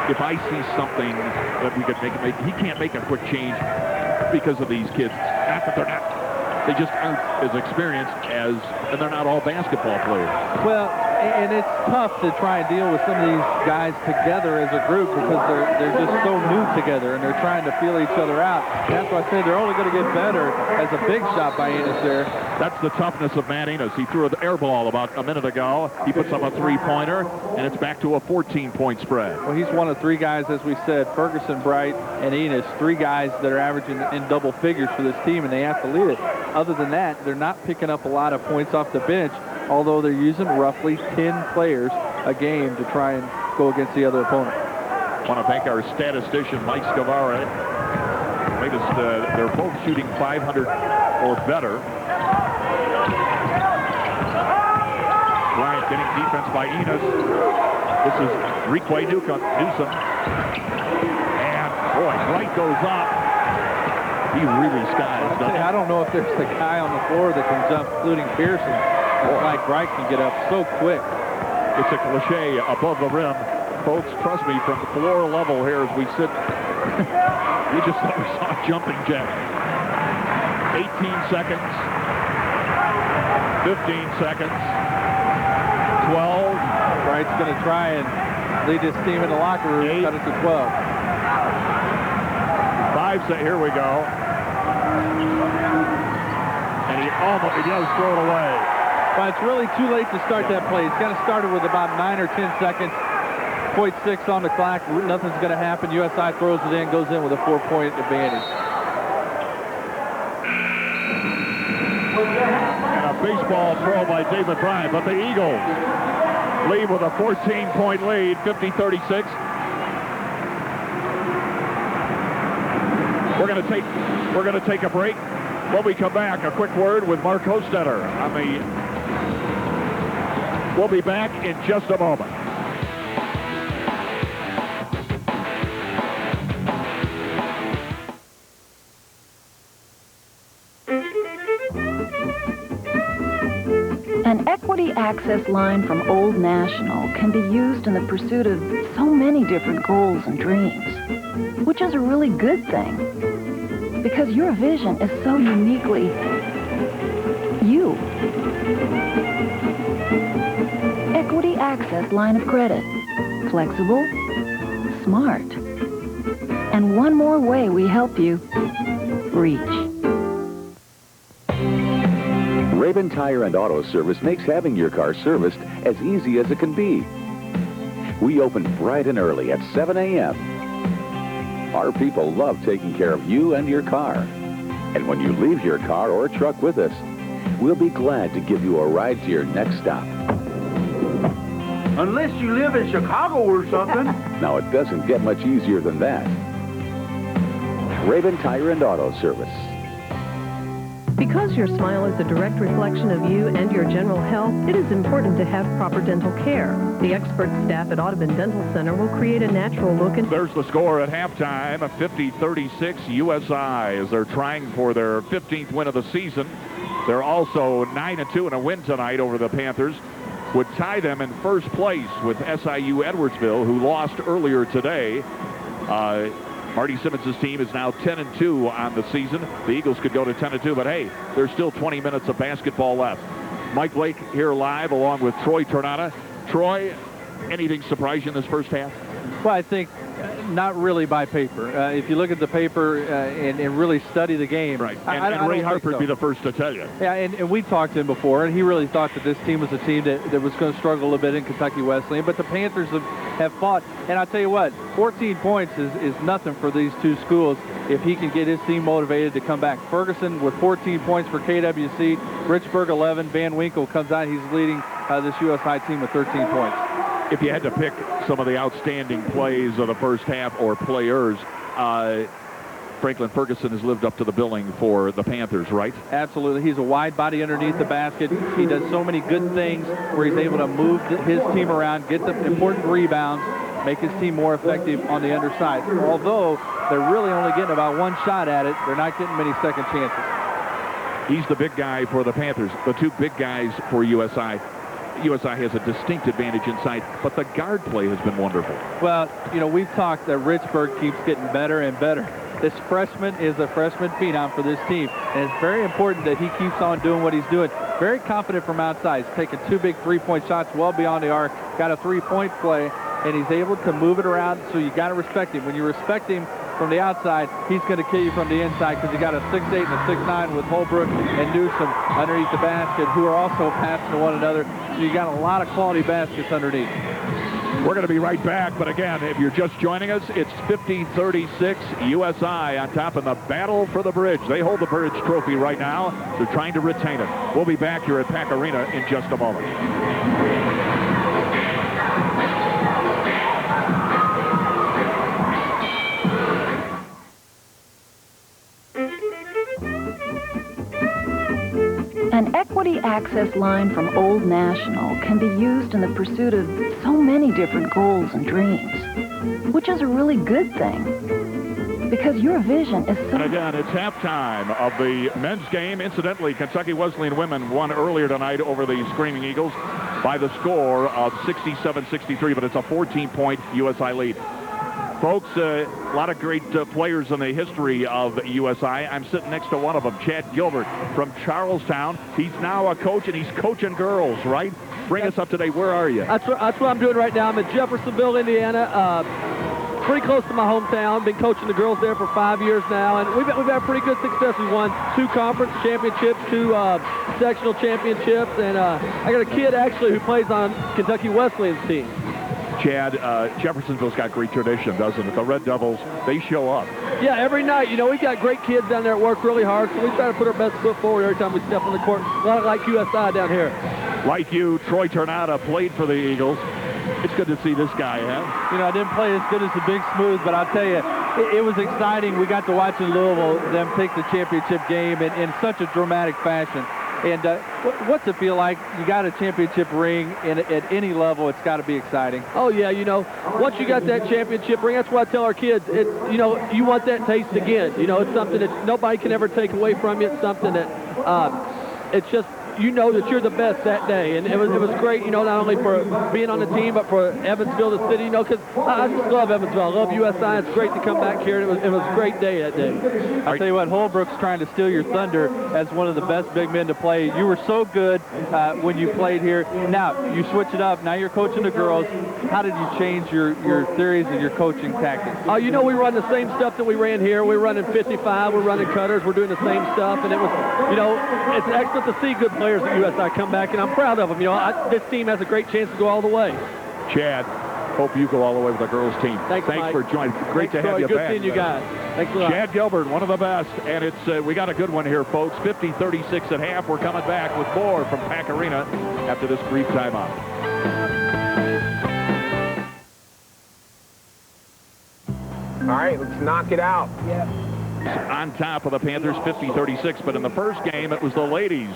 if I see something that we could make, he can't make a quick change because of these kids. Not that they just aren't as experienced and they're not all basketball players. Well, And it's tough to try and deal with some of these guys together as a group because they're just so new together and they're trying to feel each other out. That's why I said they're only going to get better as a big shot by Enos there. That's the toughness of Matt Enos. He threw an air ball about a minute ago. He puts up a three-pointer, and it's back to a 14-point spread. Well, he's one of three guys, as we said, Ferguson, Bright, and Enos, three guys that are averaging in double figures for this team, and they have to lead it. Other than that, they're not picking up a lot of points off the bench, although they're using roughly 10 players a game to try and go against the other opponent. I want to thank our statistician, Mike Scavara. Latest, they're both shooting 500 or better. Bryant getting defense by Enos. This is Requay Newsom. And, boy, Bright goes up. He really skies. I don't know if there's a guy on the floor that can jump, including Pearson. Like Bright can get up so quick. It's a cliche above the rim. Folks, trust me, from the floor level here as we sit, we just never saw a jumping jack. 18 seconds. 15 seconds. 12. Bright's going to try and lead his team in the locker room. 8. Cut it to 12. 5 set. Here we go. And he does throw it away. But it's really too late to start that play. It's got to start it with about 9 or 10 seconds. 0.6 on the clock. Nothing's going to happen. USI throws it in, goes in with a 4-point advantage. And a baseball throw by David Bryant, but the Eagles lead with a 14-point lead, 50-36. We're going to take a break. When we come back, a quick word with Mark Hostetter on the. We'll be back in just a moment. An equity access line from Old National can be used in the pursuit of so many different goals and dreams, which is a really good thing, because your vision is so uniquely you. Equity access line of credit. Flexible, smart, and one more way we help you reach. Raven Tire and Auto Service makes having your car serviced as easy as it can be. We open bright and early at 7 a.m. Our people love taking care of you and your car. And when you leave your car or truck with us, we'll be glad to give you a ride to your next stop. Unless you live in Chicago or something. Now, it doesn't get much easier than that. Raven Tire and Auto Service. Because your smile is a direct reflection of you and your general health, it is important to have proper dental care. The expert staff at Audubon Dental Center will create a natural look. And there's the score at halftime, 50-36 USI, as they're trying for their 15th win of the season. They're also 9-2 in a win tonight over the Panthers. Would tie them in first place with SIU Edwardsville, who lost earlier today. Marty Simmons' team is now 10-2 on the season. The Eagles could go to 10-2, but hey, there's still 20 minutes of basketball left. Mike Blake here live along with Troy Tornada. Troy, anything surprise you in this first half? Well, I think not really by paper. If you look at the paper and really study the game. Right, and Ray Harper would be the first to tell you. Yeah, and we talked to him before, and he really thought that this team was a team that was going to struggle a little bit in Kentucky Wesleyan, but the Panthers have fought. And I'll tell you what, 14 points is nothing for these two schools if he can get his team motivated to come back. Ferguson with 14 points for KWC, Richburg 11, Van Winkle comes out, he's leading this USI team with 13 points. If you had to pick some of the outstanding plays of the first half or players, Franklin Ferguson has lived up to the billing for the Panthers, right? Absolutely. He's a wide body underneath the basket. He does so many good things where he's able to move his team around, get the important rebounds, make his team more effective on the underside. Although they're really only getting about one shot at it, they're not getting many second chances. He's the big guy for the Panthers. The two big guys for USI. USI has a distinct advantage inside, but the guard play has been wonderful. Well, you know, we've talked that Richburg keeps getting better and better. This freshman is a freshman phenom for this team, and it's very important that he keeps on doing what he's doing. very confident from outside. He's taken 2 big three-point shots well beyond the arc, got a three-point play, and he's able to move it around, so you got to respect him. When you respect him from the outside, he's going to kill you from the inside because he got a 6'8" and a 6'9" with Holbrook and Newsom underneath the basket, who are also passing to one another. So you got a lot of quality baskets underneath. We're going to be right back, but again, if you're just joining us, it's 50-36 USI on top in the battle for the bridge. They hold the bridge trophy right now. They're trying to retain it. We'll be back here at Pack Arena in just a moment. An equity access line from Old National can be used in the pursuit of so many different goals and dreams, which is a really good thing, because your vision is so... And again, it's halftime of the men's game. Incidentally, Kentucky Wesleyan women won earlier tonight over the Screaming Eagles by the score of 67-63, but it's a 14-point USI lead. Folks, a lot of great players in the history of USI. I'm sitting next to one of them, Chad Gilbert from Charlestown. He's now a coach, and he's coaching girls, right? Bring us up to date. Where are you? That's what I'm doing right now. I'm in Jeffersonville, Indiana, pretty close to my hometown. Been coaching the girls there for 5 years now, and we've had pretty good success. We won 2 conference championships, 2 sectional championships, and I got a kid, actually, who plays on Kentucky Wesleyan's team. Chad, Jeffersonville's got great tradition, doesn't it? The Red Devils, they show up. Yeah, every night. You know, we've got great kids down there that work really hard, so we try to put our best foot forward every time we step on the court. A lot like USI down here. Like you, Troy Tornado played for the Eagles. It's good to see this guy, huh? You know, I didn't play as good as the Big Smooth, but I'll tell you, it was exciting. We got to watch in Louisville them take the championship game in such a dramatic fashion. And what's it feel like? You got a championship ring, and at any level, it's got to be exciting. Oh, yeah, you know, once you got that championship ring, that's what I tell our kids. You know, you want that taste again. You know, it's something that nobody can ever take away from you. It's something that it's just, you know that you're the best that day. And it was great, you know, not only for being on the team, but for Evansville, the city, you know, because I just love Evansville. I love USI. It's great to come back here, and it was a great day that day. I'll tell you what, Holbrook's trying to steal your thunder as one of the best big men to play. You were so good when you played here. Now, you switch it up. Now you're coaching the girls. How did you change your theories and your coaching tactics? Oh, you know, we run the same stuff that we ran here. We're running 55. We're running cutters. We're doing the same stuff. And it was, you know, it's excellent to see good players at USI come back, and I'm proud of them. You know, this team has a great chance to go all the way. Chad, hope you go all the way with the girls' team. Thanks for joining. Great to have you good back. Good seeing you guys. Thanks a lot. Chad Gilbert, one of the best, and it's we got a good one here, folks. 50-36 at half. We're coming back with more from Pack Arena after this brief timeout. All right, let's knock it out. Yeah. On top of the Panthers, 50-36. But in the first game, it was the ladies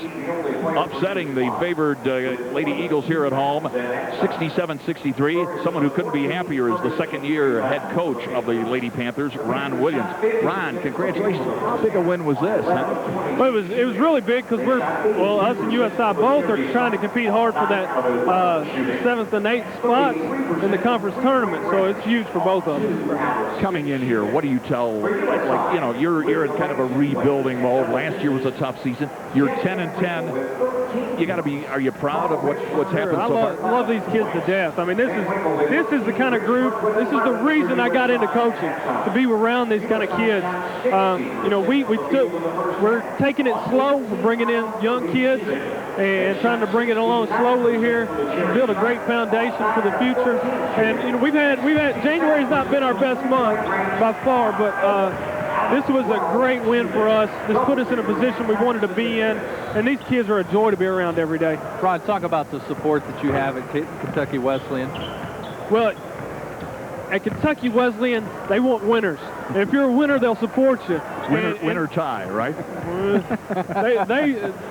upsetting the favored Lady Eagles here at home, 67-63. Someone who couldn't be happier is the second-year head coach of the Lady Panthers, Ron Williams. Ron, congratulations. How big a win was this, huh? Well, it was really big because us and USI both are trying to compete hard for that 7th and 8th spots in the conference tournament. So it's huge for both of them. Coming in here, what do you tell, like you know, you're in kind of a rebuilding mode. Last year was a tough season. You're 10-10. You got to be. Are you proud of what's happened so far? I love these kids to death. I mean, this is the kind of group. This is the reason I got into coaching, to be around these kind of kids. You know, we're taking it slow. We're bringing in young kids and trying to bring it along slowly here and build a great foundation for the future. And you know, we've had January's not been our best month by far, but this was a great win for us. This put us in a position we wanted to be in, and these kids are a joy to be around every day. Ron, talk about the support that you have at Kentucky Wesleyan. Well, at Kentucky Wesleyan, they want winners. And if you're a winner, they'll support you. Winner tie, right?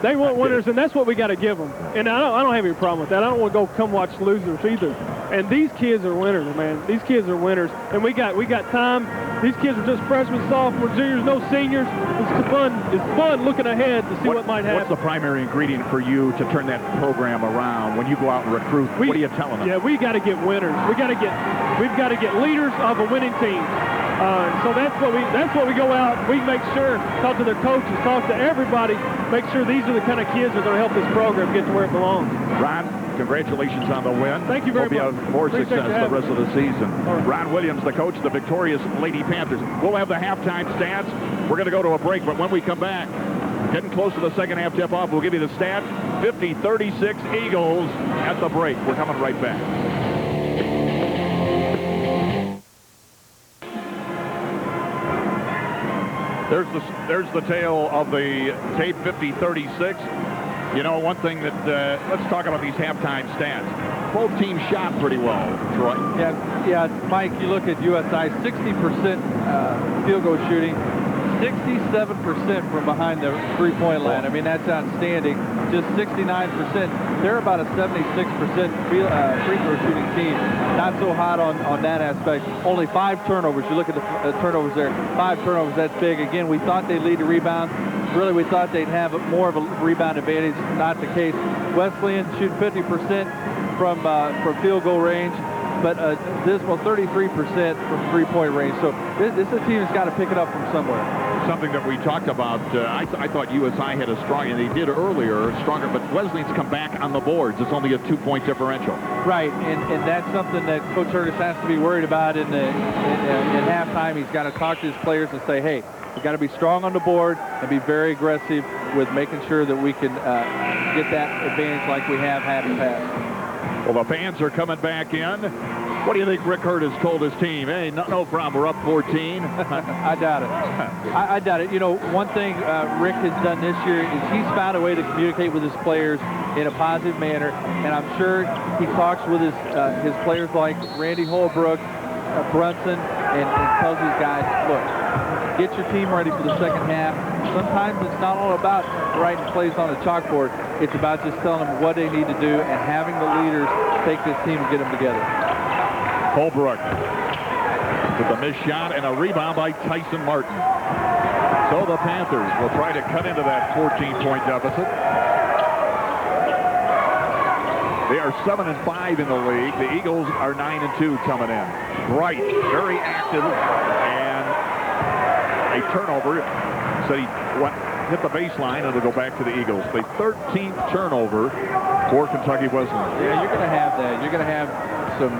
They want winners, and that's what we got to give them. And I don't have any problem with that. I don't want to go come watch losers either. And these kids are winners, man. These kids are winners, and we got time. These kids are just freshmen, sophomores, juniors, no seniors. It's fun looking ahead to see what might happen. What's the primary ingredient for you to turn that program around when you go out and recruit? What are you telling them? Yeah, we got to get winners. We've got to get leaders of a winning team. So that's what we go out. We make sure, talk to their coaches, talk to everybody, make sure these are the kind of kids that are going to help this program get to where it belongs. Ron, congratulations on the win. Thank you very much. Hope you have more Appreciate success the rest of the season. Right. Ron Williams, the coach of the victorious Lady Panthers. We'll have the halftime stats. We're going to go to a break, but when we come back, getting close to the second half tip-off, we'll give you the stats. 50-36 Eagles at the break. We're coming right back. There's the tale of the tape, 50-36. You know, one thing that, let's talk about these halftime stats. Both teams shot pretty well, Troy. Yeah, Mike, you look at USI, 60% field goal shooting, 67% from behind the three-point line. I mean, that's outstanding. Just 69%. They're about a 76% free throw shooting team. Not so hot on that aspect. Only 5 turnovers. You look at the turnovers there. 5 turnovers, that's big. Again, we thought they'd lead to rebounds. Really, we thought they'd have more of a rebound advantage. Not the case. Wesleyan shoot 50% from field goal range, but dismal 33% from three-point range. So this is a team that's got to pick it up from somewhere. Something that we talked about, I thought USI had a strong, and they did earlier, stronger, but Wesleyan's come back on the boards. It's only a 2-point differential. Right, and that's something that Coach Hurtis has to be worried about in halftime. He's got to talk to his players and say, hey, we've got to be strong on the board and be very aggressive with making sure that we can get that advantage like we have had in the past. Well, the fans are coming back in. What do you think Rick Hurtis told his team? Hey, no problem, we're up 14. I doubt it. I doubt it. You know, one thing Rick has done this year is he's found a way to communicate with his players in a positive manner, and I'm sure he talks with his players like Randy Holbrook, Brunson, and tells these guys, look, get your team ready for the second half. Sometimes it's not all about writing plays on a chalkboard. It's about just telling them what they need to do and having the leaders take this team and get them together. Holbrook with a missed shot and a rebound by Tyson Martin. So the Panthers will try to cut into that 14-point deficit. They are 7-5 in the league. The Eagles are 9-2 coming in. Bright, very active, and a turnover. So he hit the baseline, and it'll go back to the Eagles. The 13th turnover for Kentucky Wesleyan. Yeah, you're going to have that. You're going to have some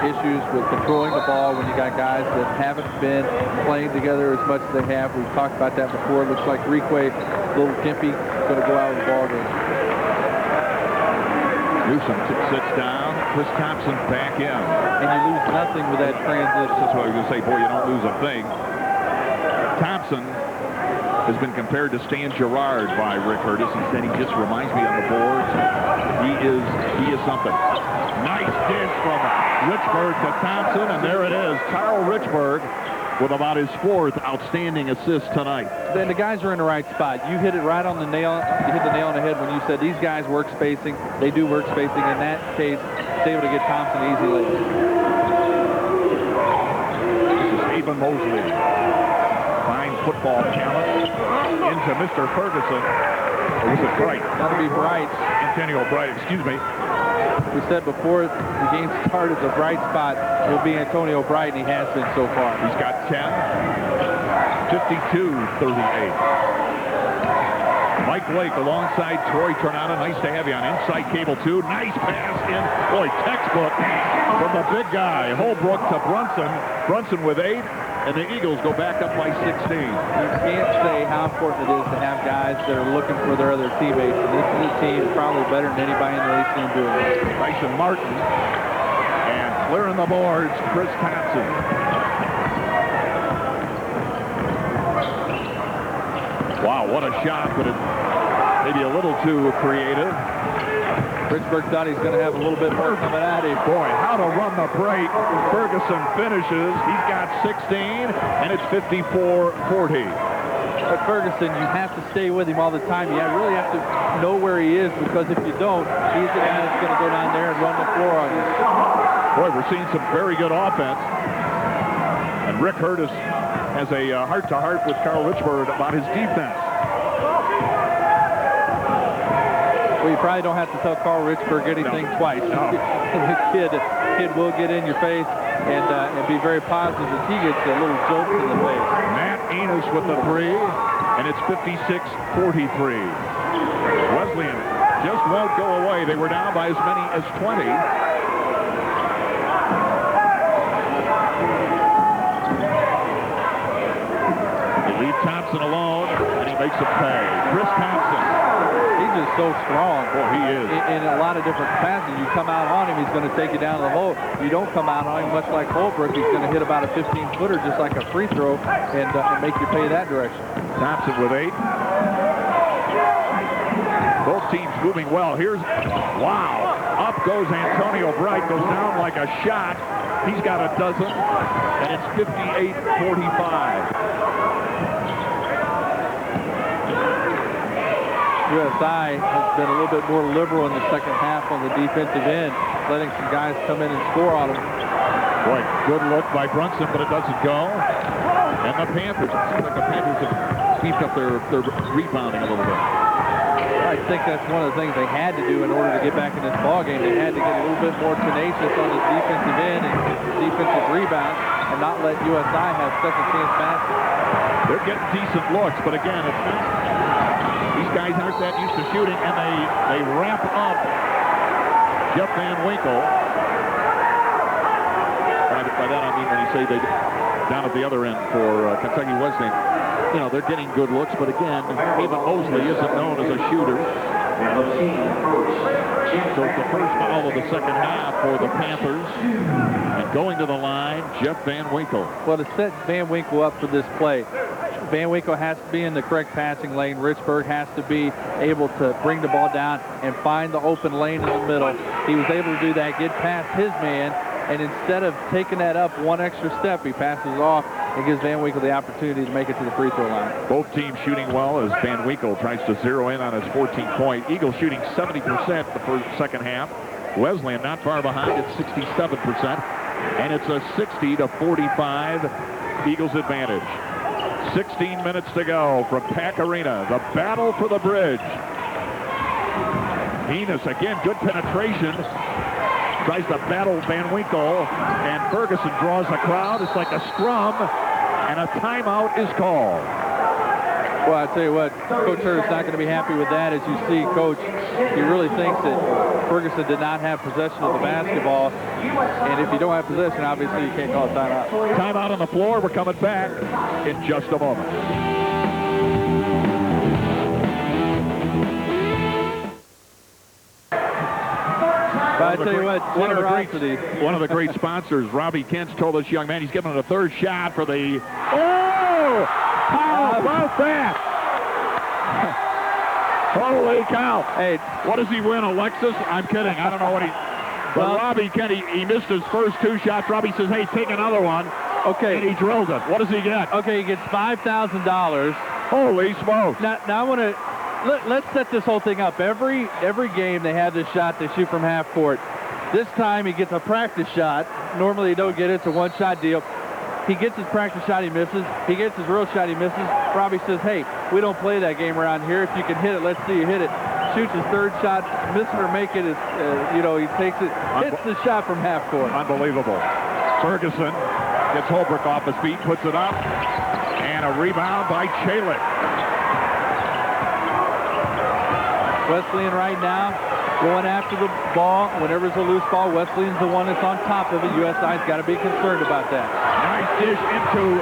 issues with controlling the ball when you got guys that haven't been playing together as much as they have. We've talked about that before. It looks like Requay, little gimpy, going to go out of the ball game. Newsom sits down. Chris Thompson back in. And you lose nothing with that transition. That's what I was going to say. Boy, you don't lose a thing. Thompson has been compared to Stan Gerard by Rick Hurtis. He said he just reminds me on the boards. He is something. Nice dish from Richburg to Thompson, and there it is. Carl Richburg with about his 4th outstanding assist tonight. Then the guys are in the right spot. You hit it right on the nail. You hit the nail on the head when you said these guys work spacing. They do work spacing. In that case, it's able to get Thompson easy late. This is Aben Mosley. Fine football talent. Into Mr. Ferguson. Or was it Bright? That'll be Bright. Antonio Bright, excuse me. We said before the game started, the bright spot will be Antonio Bright, and he has been so far. He's got 10, 52-38. Mike Blake alongside Troy Tornado. Nice to have you on inside cable, too. Nice pass in. Boy, textbook from the big guy. Holbrook to Brunson. Brunson with 8. And the Eagles go back up by 16. You can't say how important it is to have guys that are looking for their other teammates. And this is a team probably better than anybody in the league seen doing it. Tyson Martin. And clearing the boards, Chris Thompson. Wow, what a shot, but it's maybe a little too creative. Richburg thought he's going to have a little bit more coming at him. Boy, how to run the break. Ferguson finishes. He's got 16, and it's 54-40. But Ferguson, you have to stay with him all the time. You really have to know where he is, because if you don't, he's the guy that's going to go down there and run the floor on you. Boy, we're seeing some very good offense. And Rick Hurtis has a heart-to-heart with Carl Richburg about his defense. Well, you probably don't have to tell Carl Richburg anything twice. No. The kid will get in your face and be very positive as he gets a little jolt in the face. Matt Enos with the three, and it's 56-43. Wesleyan just won't go away. They were down by as many as 20. They leave Thompson alone, and he makes a pay. Chris Thompson. He's just so strong. Well, he is. In a lot of different capacities. You come out on him, he's going to take you down to the hole. You don't come out on him, much like Holbrook, he's going to hit about a 15-footer just like a free throw and make you pay that direction. Thompson with 8. Both teams moving well. Here's, wow, up goes Antonio Bright, goes down like a shot. He's got a dozen, and it's 58-45. USI has been a little bit more liberal in the second half on the defensive end, letting some guys come in and score on them. Boy, good look by Brunson, but it doesn't go. And the Panthers, it seems like the Panthers have beefed up their rebounding a little bit. I think that's one of the things they had to do in order to get back in this ballgame. They had to get a little bit more tenacious on the defensive end and defensive rebound and not let USI have second chance baskets. They're getting decent looks, but again, it's not, these guys aren't that used to shooting, and they wrap up Jeff Van Winkle. By that I mean when you say they down at the other end for Kentucky Wesleyan, you know, they're getting good looks, but again, even Mosley isn't known as a shooter. So it's the first foul of the second half for the Panthers. And going to the line, Jeff Van Winkle. Well, to set Van Winkle up for this play, Van Winkle has to be in the correct passing lane. Richburg has to be able to bring the ball down and find the open lane in the middle. He was able to do that, get past his man, and instead of taking that up one extra step, he passes off and gives Van Winkle the opportunity to make it to the free throw line. Both teams shooting well as Van Winkle tries to zero in on his 14-point. Eagles shooting 70% the first second half. Wesleyan not far behind at 67%. And it's a 60-45 Eagles advantage. 16 minutes to go from Pack Arena. The battle for the bridge. Enos again, good penetration. Tries to battle Van Winkle, and Ferguson draws the crowd. It's like a scrum, and a timeout is called. Well, I tell you what, Coach Hurt's not going to be happy with that. As you see, Coach, he really thinks that Ferguson did not have possession of the basketball, and if you don't have possession, obviously you can't call a timeout. Timeout on the floor. We're coming back in just a moment. But I tell you what, one of the great sponsors, Robbie Kent's told this young man he's giving it a third shot for the... Oh! How about that? Holy cow. Hey, what does he win, Alexis? I'm kidding. I don't know what he... But Robbie Kent, he missed his first 2 shots. Robbie says, hey, take another one. Okay. And he drilled it. What does he get? Okay, he gets $5,000. Holy smokes. Now I want to... Let's set this whole thing up. Every game they have this shot they shoot from half court. This time he gets a practice shot. Normally you don't get it. It's a one-shot deal. He gets his practice shot, he misses. He gets his real shot, he misses. Robbie says, hey, we don't play that game around here. If you can hit it, let's see you hit it. Shoots his third shot, miss it or make it. You know, he takes it, hits the shot from half court. Unbelievable. Ferguson gets Holbrook off his feet, puts it up, and a rebound by Chalik. Wesleyan right now going after the ball. Whenever it's a loose ball, Wesleyan's the one that's on top of it. USI's got to be concerned about that. Nice dish into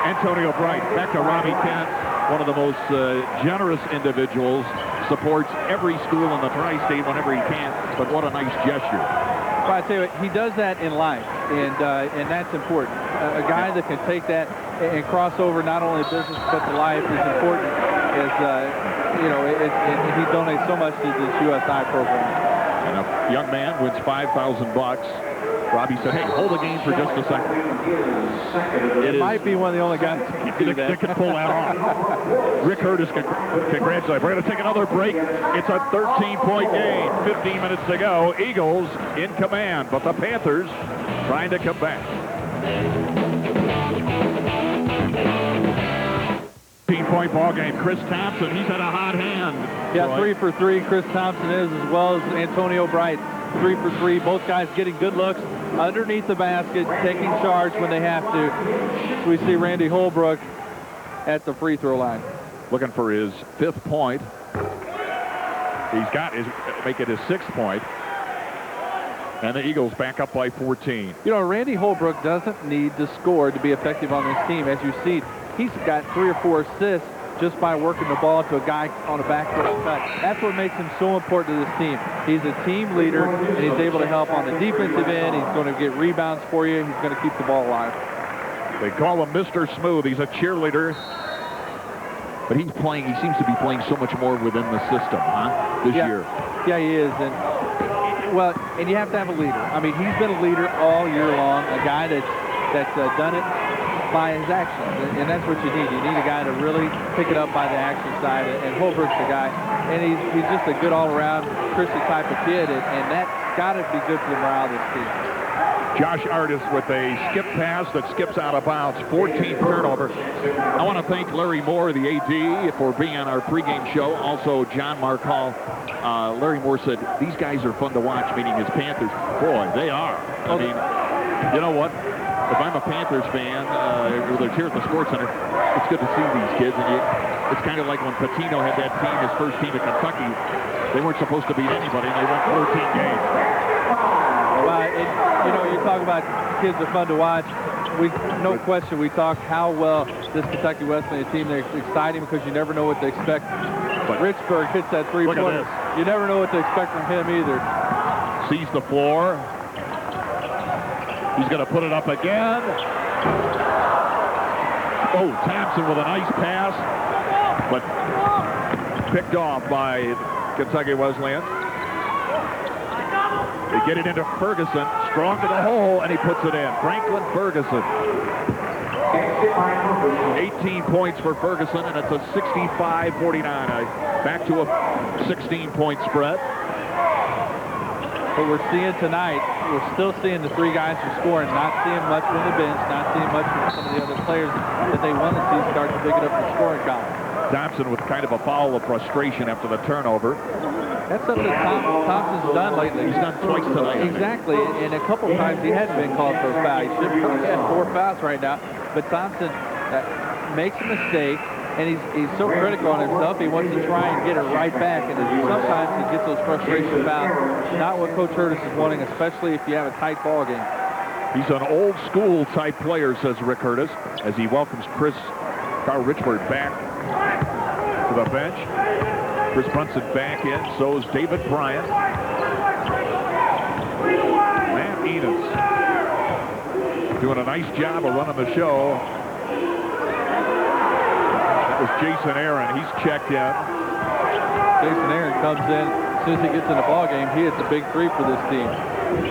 Antonio Bright. Back to Robbie Kent, one of the most generous individuals. Supports every school in the Tri-State whenever he can. But what a nice gesture. Well, I tell you what, he does that in life, and that's important. A guy that can take that and cross over not only business but to life is important. You know, he donates so much to this USI program. And a young man wins $5,000. Robbie said, hey, hold the game for just a second. It might be one of the only guys that can do that. That can pull that off. Rick Curtis, congratulations. We're going to take another break. It's a 13-point game. 15 minutes to go. Eagles in command, but the Panthers trying to come back. 15-point ball game. Chris Thompson, he's had a hot hand. Yeah, 3 for 3. Chris Thompson is, as well as Antonio Bright. 3 for 3. Both guys getting good looks underneath the basket, taking charge when they have to. So we see Randy Holbrook at the free throw line. Looking for his 5th point. He's got his, make it his 6th point. And the Eagles back up by 14. You know, Randy Holbrook doesn't need to score to be effective on this team. As you see, he's got 3 or 4 assists just by working the ball to a guy on a backdoor cut. That's what makes him so important to this team. He's a team leader, and he's able to help on the defensive end. He's going to get rebounds for you. He's going to keep the ball alive. They call him Mr. Smooth. He's a cheerleader. But he's playing, he seems to be playing so much more within the system, this year. Yeah, he is. And you have to have a leader. I mean, he's been a leader all year long, a guy that's done it by his actions, and that's what you need. You need a guy to really pick it up by the action side, and Holbrook's the guy. And he's just a good all-around Christian type of kid, and that's got to be good for the morale of this team. Josh Artis with a skip pass that skips out of bounds. 14th turnover. I want to thank Larry Moore, the AD, for being on our pregame show. Also, John Markall. Larry Moore said, these guys are fun to watch, meaning his Panthers. Boy, they are. I mean, you know what? If I'm a Panthers fan, whether it's here at the Sports Center, it's good to see these kids. And it's kind of like when Patino had that team, his first team at Kentucky. They weren't supposed to beat anybody, and they won 14 games. Well, you talk about kids are fun to watch. No question, we talk how well this Kentucky Wesleyan team, they're exciting because you never know what to expect. But Richburg hits that three-pointer. You never know what to expect from him either. Sees the floor. He's going to put it up again. Oh, Thompson with a nice pass, but picked off by Kentucky Wesleyan. They get it into Ferguson, strong to the hole, and he puts it in. Franklin Ferguson. 18 points for Ferguson, and it's a 65-49. Back to a 16-point spread. What we're seeing tonight, we're still seeing the 3 guys who are scoring, not seeing much from the bench, not seeing much from some of the other players that they want to see start to pick it up in the scoring column. Thompson with kind of a foul of frustration after the turnover. That's something that Thompson's done lately. He's done twice tonight. Exactly, and a couple times he hadn't been called for a foul. He should have 4 fouls right now, but Thompson makes a mistake, and he's so critical on himself, he wants to try and get it right back, and sometimes he gets those frustration fouls. Not what Coach Hurtis is wanting, especially if you have a tight ball game. He's an old-school type player, says Rick Hurtis, as he welcomes Carl Richburg back to the bench. Chris Brunson back in, so is David Bryant. Matt Enos doing a nice job of running the show. That was Jason Aaron. He's checked in. Jason Aaron comes in. As soon as he gets in the ball game, he hits a big 3 for this team.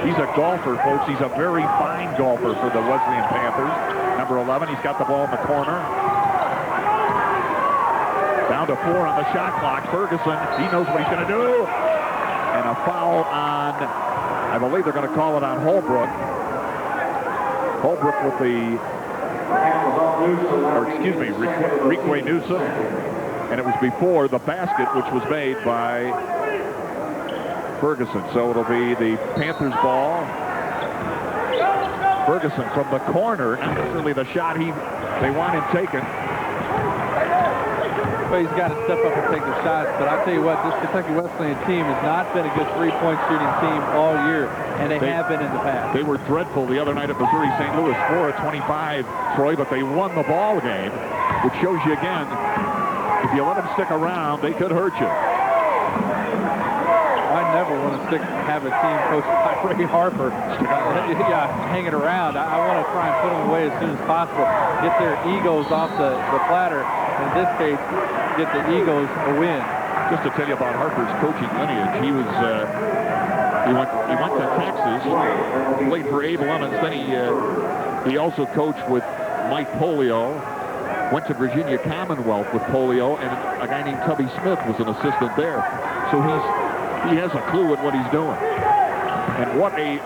He's a golfer, folks. He's a very fine golfer for the Wesleyan Panthers. Number 11, he's got the ball in the corner. Down to 4 on the shot clock. Ferguson, he knows what he's going to do. And a foul on, I believe they're going to call it on Holbrook. Holbrook with the, or excuse me, Requay Newsom. And it was before the basket, which was made by Ferguson. So it'll be the Panthers ball. Ferguson from the corner, not necessarily the shot they want him taken. Well, he's got to step up and take the shots, but I'll tell you what, this Kentucky Wesleyan team has not been a good 3-point shooting team all year, and they have been in the past. They were dreadful the other night at Missouri St. Louis, 4-25, Troy, but they won the ball game, which shows you again, if you let them stick around, they could hurt you. I never want to have a team coached by Ray Harper hanging around. I want to try and put them away as soon as possible, get their egos off the platter. In this case, get the Eagles a win. Just to tell you about Harper's coaching lineage, he went to Texas, played for Abe Lemons, then he also coached with Mike Polio, went to Virginia Commonwealth with Polio, and a guy named Tubby Smith was an assistant there. So he has a clue at what he's doing. And what a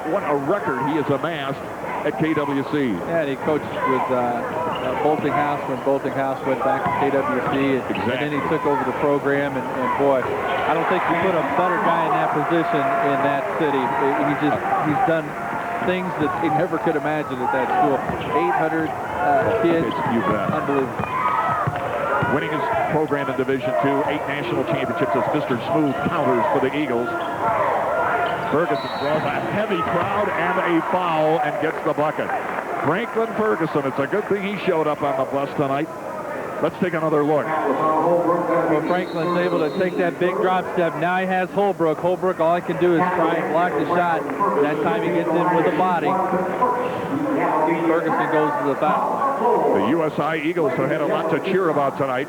record he has amassed at KWC. Yeah, and he coached with Boltinghouse when Boltinghouse went back to KWC. And then he took over the program. And boy, I don't think you put a better guy in that position in that city. He's done things that they never could imagine at that school. 800 kids. Unbelievable. Winning his program in Division II, 8 national championships as Mr. Smooth counters for the Eagles. Ferguson draws a heavy crowd and a foul and gets the bucket. Franklin Ferguson, it's a good thing he showed up on the bus tonight. Let's take another look. Well, Franklin's able to take that big drop step. Now he has Holbrook. Holbrook, all he can do is try and block the shot. That time he gets in with the body. Ferguson goes to the foul. The USI Eagles have had a lot to cheer about tonight.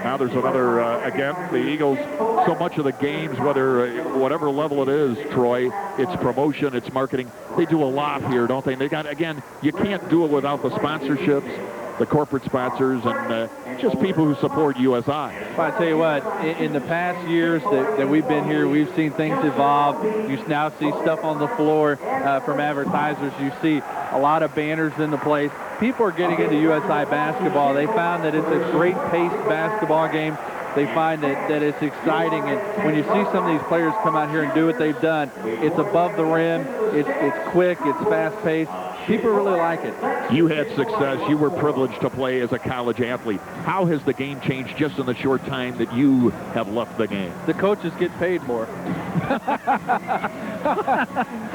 Now there's another, again, the Eagles, so much of the games, whatever level it is, Troy, it's promotion, it's marketing. They do a lot here, don't they? They got, again, you can't do it without the sponsorships, the corporate sponsors, and just people who support USI. Well, I tell you what, in the past years that we've been here, we've seen things evolve. You now see stuff on the floor from advertisers. You see a lot of banners in the place. People are getting into USI basketball. They found that it's a great paced basketball game. They find that it's exciting, and when you see some of these players come out here and do what they've done, it's above the rim, it's quick, it's fast-paced. People really like it. You had success. You were privileged to play as a college athlete. How has the game changed just in the short time that you have left the game? The coaches get paid more.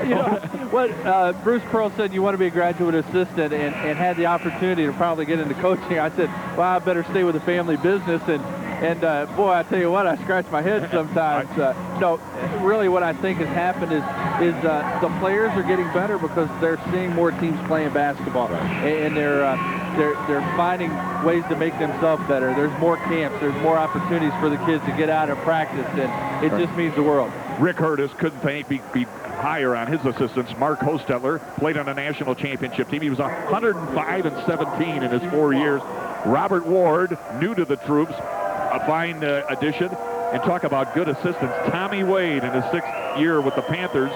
You know, what Bruce Pearl said, you want to be a graduate assistant, and had the opportunity to probably get into coaching. I said, well, I better stay with the family business, and boy, I tell you what, I scratch my head sometimes. No, really what I think has happened is the players are getting better because they're seeing more teams playing basketball, and they're finding ways to make themselves better. There's more camps, there's more opportunities for the kids to get out and practice, and it just means the world. Rick Curtis couldn't be higher on his assistants. Mark Hostetler played on a national championship team. He was 105-17 in his 4 years. Robert Ward, new to the troops, a fine addition. And talk about good assistants. Tommy Wade in his 6th year with the Panthers,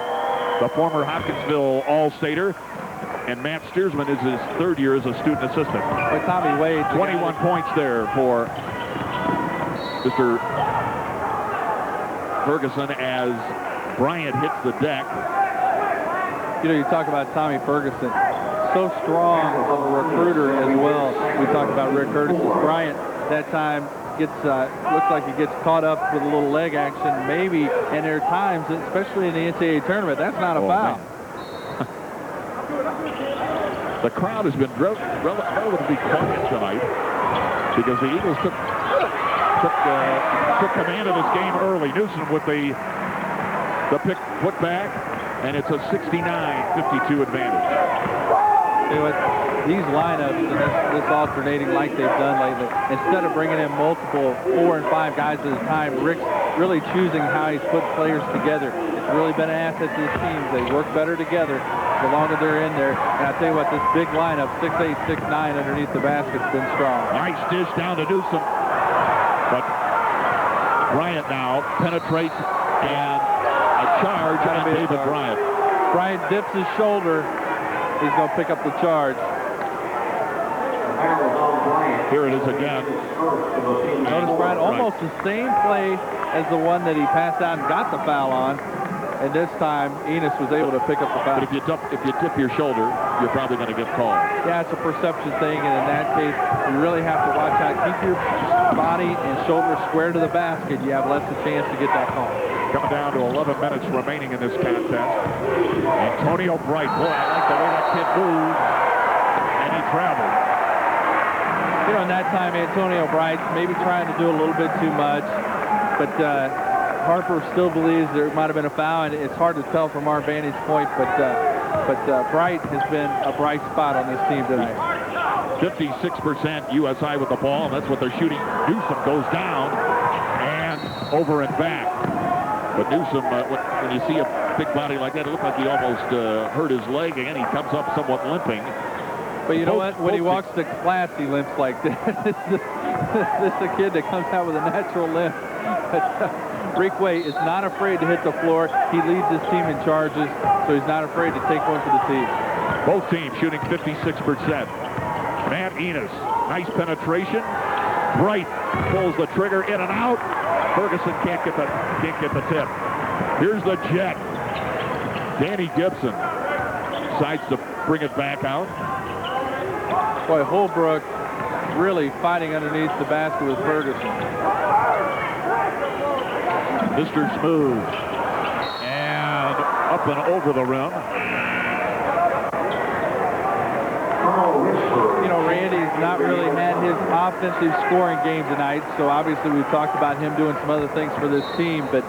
the former Hopkinsville All-Stater. And Matt Steersman is his 3rd year as a student assistant. But Tommy Wade, 21 points there for Mr. Ferguson as Bryant hits the deck. You know, you talk about Tommy Ferguson, so strong of a recruiter as well. We talked about Rick Curtis. Bryant that time gets looks like he gets caught up with a little leg action, maybe, and there are times, especially in the NCAA tournament, that's not a foul. The crowd has been relatively quiet tonight because the Eagles took command of this game early. Newsom with the pick put back, and it's a 69-52 advantage. You know what, these lineups and this alternating like they've done lately, instead of bringing in multiple 4 and 5 guys at a time, Rick's really choosing how he's put players together. It's really been an asset to his teams. They work better together the longer they're in there. And I tell you what, this big lineup, 6'8", 6'9", underneath the basket's been strong. Nice dish down to Newsom. But Bryant now penetrates, and a charge on David Bryant. Bryant dips his shoulder. He's going to pick up the charge. Here it is again. Notice Bryant, almost the same play as the one that he passed out and got the foul on. And this time, Enos was able to pick up the foul. But if you dip your shoulder, you're probably going to get called. Yeah, it's a perception thing, and in that case, you really have to watch out. Keep your body and shoulder square to the basket. You have less of a chance to get that call. Coming down to 11 minutes remaining in this contest. Antonio Bright. Boy, I like the way that kid moved. And he traveled. You know, in that time, Antonio Bright maybe trying to do a little bit too much. But Harper still believes there might have been a foul, and it's hard to tell from our vantage point. But Bright has been a bright spot on this team tonight. 56% USI with the ball. That's what they're shooting. Newsom goes down and over and back. But Newsom, when you see a big body like that, it looked like he almost hurt his leg. Again, he comes up somewhat limping. But you know what? When he walks to class, he limps like that. This is a kid that comes out with a natural limp. Rick Way is not afraid to hit the floor. He leads his team in charges, so he's not afraid to take one for the team. Both teams shooting 56%. Matt Enos, nice penetration. Bright pulls the trigger, in and out. Ferguson can't get the tip. Here's the jet. Danny Gibson decides to bring it back out. Boy, Holbrook really fighting underneath the basket with Ferguson. Mr. Smooth. And up and over the rim. You know, Randy's not really had his offensive scoring game tonight, so obviously we've talked about him doing some other things for this team, but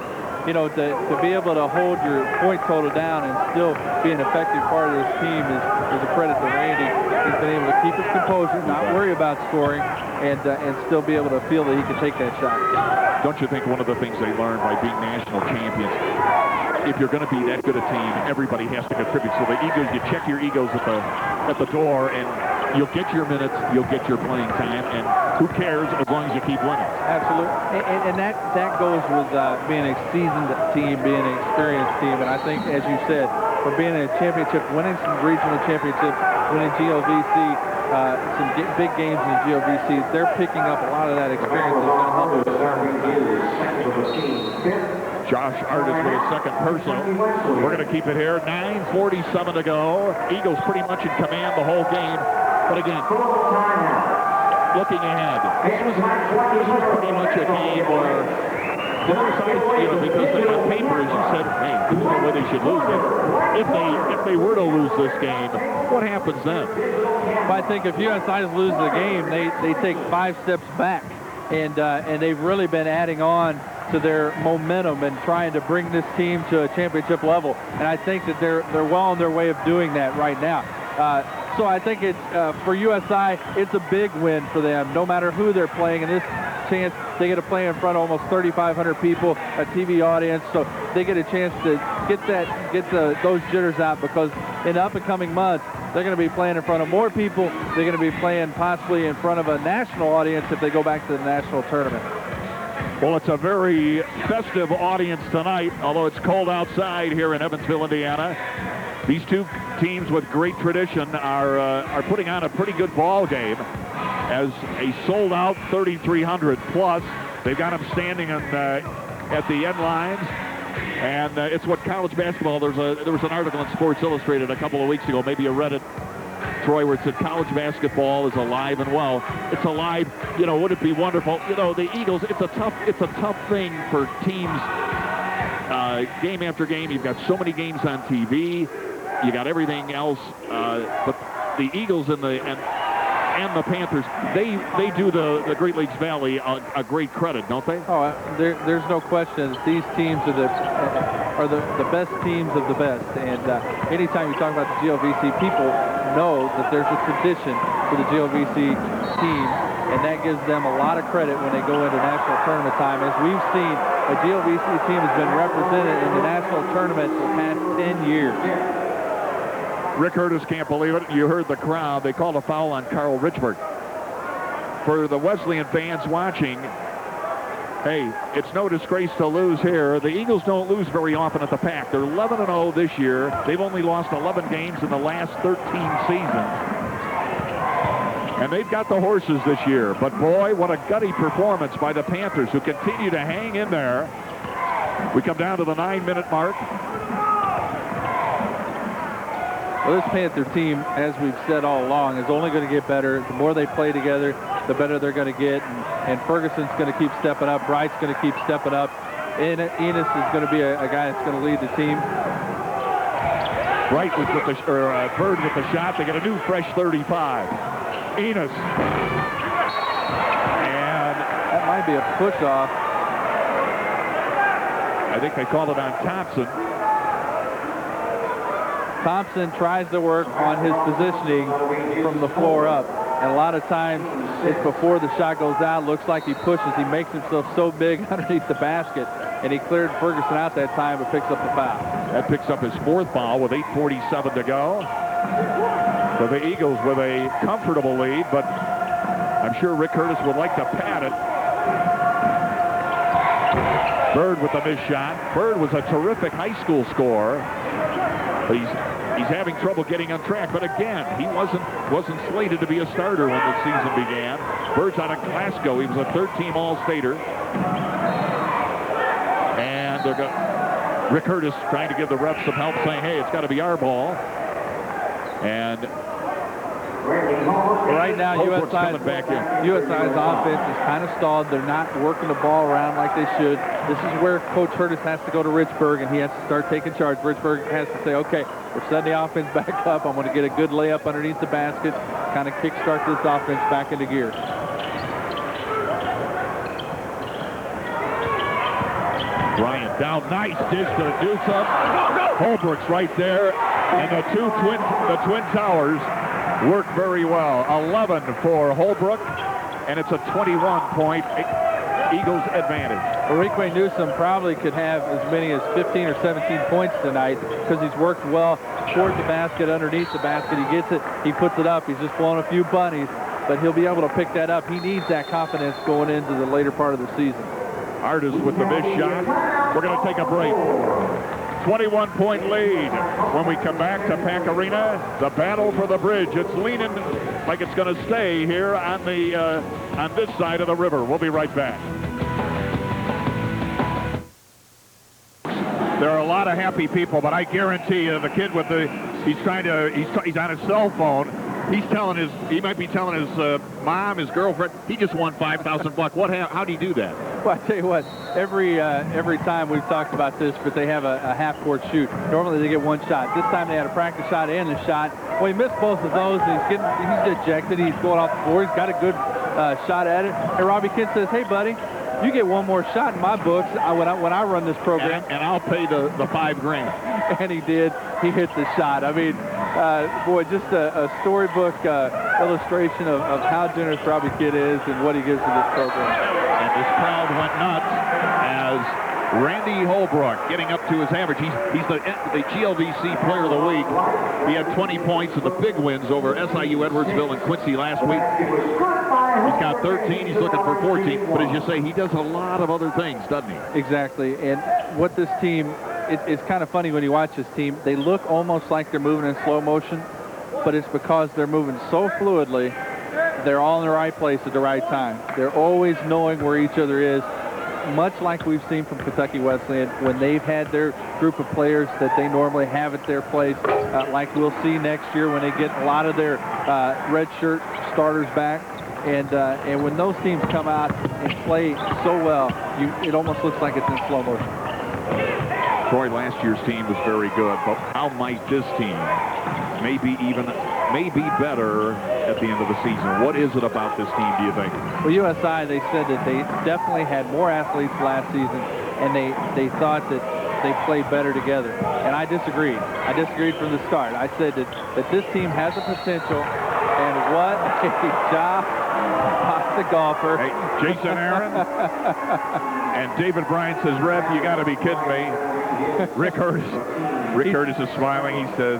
you know, to be able to hold your point total down and still be an effective part of this team is a credit to Randy. He's been able to keep his composure, not worry about scoring, and still be able to feel that he can take that shot. Don't you think one of the things they learned by being national champions, if you're going to be that good a team, everybody has to contribute. So the egos, you check your egos at the door, and you'll get your minutes, you'll get your playing time, and who cares as long as you keep winning. Absolutely, and that goes with being a seasoned team, being an experienced team, and I think, as you said, for being in a championship, winning some regional championships, winning GOVC, some big games in the GOVC, they're picking up a lot of that experience that's going to help them. Josh Artis with his second personal. We're going to keep it here. 9:47 to go. Eagles pretty much in command the whole game. But again, looking ahead, this was pretty much a game where the other side, you know, because on paper, as you said, hey, there's no way they should lose it. If they were to lose this game, what happens then? Well, I think if USI loses the game, they take 5 steps back, and they've really been adding on to their momentum and trying to bring this team to a championship level. And I think that they're well on their way of doing that right now. So I think it's for USI, it's a big win for them, no matter who they're playing. And this chance, they get to play in front of almost 3,500 people, a TV audience, so they get a chance to get those jitters out, because in the up-and-coming months, they're going to be playing in front of more people. They're going to be playing possibly in front of a national audience if they go back to the national tournament. Well, it's a very festive audience tonight, although it's cold outside here in Evansville, Indiana. These two teams with great tradition are putting on a pretty good ball game as a sold-out 3,300 plus. They've got them standing at the end lines, and it's what college basketball. There was an article in Sports Illustrated a couple of weeks ago, maybe you read it, Troy, where it said college basketball is alive and well. It's alive. You know, would it be wonderful? You know, the Eagles. It's a tough thing for teams. Game after game, you've got so many games on TV. You got everything else, but the Eagles and the Panthers, they do the Great Lakes Valley a great credit, don't they? Oh, there's no question that these teams are the best teams of the best. And anytime you talk about the GOVC, people know that there's a tradition for the GOVC team, and that gives them a lot of credit when they go into national tournament time. As we've seen, a GOVC team has been represented in the national tournament for the past 10 years. Rick Curtis can't believe it. You heard the crowd. They called a foul on Carl Richburg. For the Wesleyan fans watching, hey, it's no disgrace to lose here. The Eagles don't lose very often at the Pac. They're 11-0 this year. They've only lost 11 games in the last 13 seasons. And they've got the horses this year. But boy, what a gutty performance by the Panthers, who continue to hang in there. We come down to the 9-minute mark. Well, this Panther team, as we've said all along, is only going to get better. The more they play together, the better they're going to get. And Ferguson's going to keep stepping up. Bright's going to keep stepping up. And Enos is going to be a guy that's going to lead the team. Bright with Bird with the shot. They get a new fresh 35. Enos. And that might be a push-off. I think they called it on Thompson. Thompson tries to work on his positioning from the floor up. And a lot of times, it's before the shot goes out. Looks like he pushes. He makes himself so big underneath the basket. And he cleared Ferguson out that time, but picks up the foul. That picks up his 4th foul with 8:47 to go. So the Eagles with a comfortable lead, but I'm sure Rick Curtis would like to pad it. Bird with the missed shot. Bird was a terrific high school scorer. But he's having trouble getting on track. But again, he wasn't slated to be a starter when the season began. Bird's out of Glasgow. He was a third-team All-Stater. And Rick Curtis trying to give the refs some help, saying, hey, it's got to be our ball. And right now, USI's offense is kind of stalled. They're not working the ball around like they should. This is where Coach Curtis has to go to Richburg, and he has to start taking charge. Richburg has to say, okay, we're setting the offense back up. I'm going to get a good layup underneath the basket, kind of kickstart this offense back into gear. Bryant down, nice dish to Newsom. Holbrook's right there, and the Twin Towers work very well. 11 for Holbrook, and it's a 21-point Eagles advantage. Enrique Newsom probably could have as many as 15 or 17 points tonight because he's worked well toward the basket, underneath the basket. He gets it, he puts it up. He's just blown a few bunnies, but he'll be able to pick that up. He needs that confidence going into the later part of the season. Artis with the missed shot. We're going to take a break. 21-point lead. When we come back to Pack Arena, the battle for the bridge. It's leaning like it's going to stay here on this side of the river. We'll be right back. There are a lot of happy people, but I guarantee you the kid with he's on his cell phone. He might be telling his mom, his girlfriend, he just won $5,000. How do you do that? Well, I tell you what, every time we've talked about this, but they have a half-court shoot. Normally they get one shot. This time they had a practice shot and a shot. Well, he missed both of those. He's dejected. He's going off the floor. He's got a good shot at it. And Robbie Kent says, hey, buddy, you get one more shot in my books when I run this program. And I'll pay the $5,000. And he did. He hit the shot. I mean, boy, just a storybook illustration of how generous Robbie Kidd is and what he gives to this program. And this crowd went nuts as Randy Holbrook getting up to his average. He's the GLVC Player of the Week. He had 20 points in the big wins over SIU, Edwardsville, and Quincy last week. He's got 13. He's looking for 14. But as you say, he does a lot of other things, doesn't he? Exactly. And what this team, it's kind of funny when you watch this team. They look almost like they're moving in slow motion, but it's because they're moving so fluidly. They're all in the right place at the right time. They're always knowing where each other is, much like we've seen from Kentucky Wesleyan when they've had their group of players that they normally have at their place, like we'll see next year when they get a lot of their redshirt starters back. And when those teams come out and play so well, it almost looks like it's in slow motion. Troy, last year's team was very good, but how might this team maybe better at the end of the season? What is it about this team, do you think? Well, USI, they said that they definitely had more athletes last season, and they thought that they played better together. And I disagreed. I disagreed from the start. I said that this team has a potential, and what a job by the golfer. Hey, Jason Aaron and David Bryant says, Ref, you got to be kidding me. Rick Curtis is smiling. He says,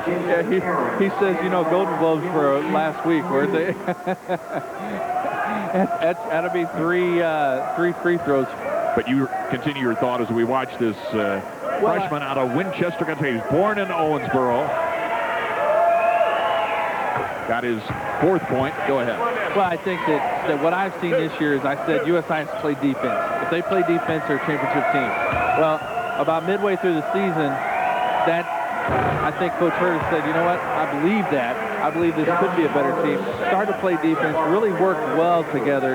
yeah, he says, you know, Golden Globes for last week, weren't they? That'll be three free throws. But you continue your thought as we watch this freshman out of Winchester, Kentucky. He's born in Owensboro. Got his fourth point. Go ahead. Well, I think that what I've seen this year is I said USI has to play defense. If they play defense, they're a championship team. Well, about midway through the season, I think Coach Curtis said, you know what, I believe that. I believe this could be a better team. Start to play defense, really work well together,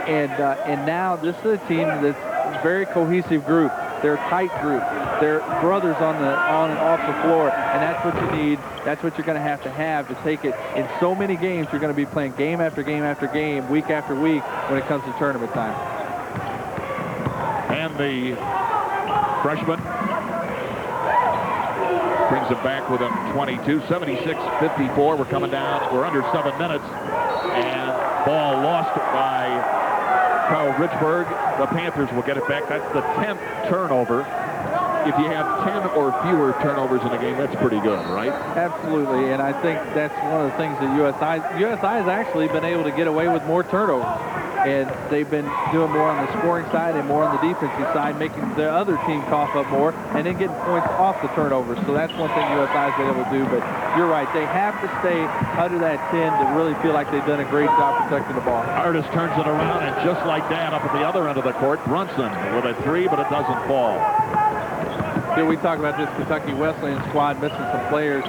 and now this is a team that's a very cohesive group. They're a tight group. They're brothers on and off the floor, and that's what you need. That's what you're going to have to take it. In so many games, you're going to be playing game after game after game, week after week when it comes to tournament time. And the freshman brings it back with him 22, 76-54. We're coming down. We're under 7 minutes. And ball lost by Kyle Richburg. The Panthers will get it back. That's the 10th turnover. If you have 10 or fewer turnovers in a game, that's pretty good, right? Absolutely, and I think that's one of the things that USI has actually been able to get away with more turnovers. and they've been doing more on the scoring side and more on the defensive side, making the other team cough up more, and then getting points off the turnovers. So that's one thing USI's been able to do. But you're right, they have to stay under that 10 to really feel like they've done a great job protecting the ball. Artis turns it around, and just like that, up at the other end of the court, Brunson with a three, but it doesn't fall. Here we talk about this Kentucky Wesleyan squad missing some players.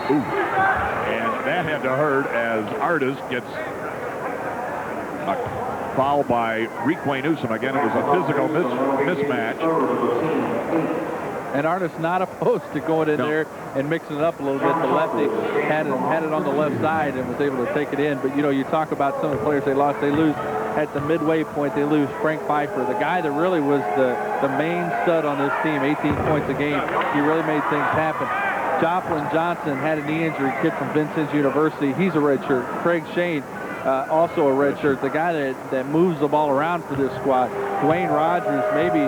Ooh. And that had to hurt as Artis gets a foul by Requay Newsom. Again, it was a physical mismatch. And Artis not opposed to going in there and mixing it up a little bit. The lefty had it on the left side and was able to take it in. But, you know, you talk about some of the players they lost. They lose at the midway point. They lose Frank Pfeiffer, the guy that really was the main stud on this team, 18 points a game. He really made things happen. Joplin Johnson had a knee injury, kid from Vincennes University. He's a redshirt. Craig Shane, also a redshirt. The guy that moves the ball around for this squad. Dwayne Rogers, maybe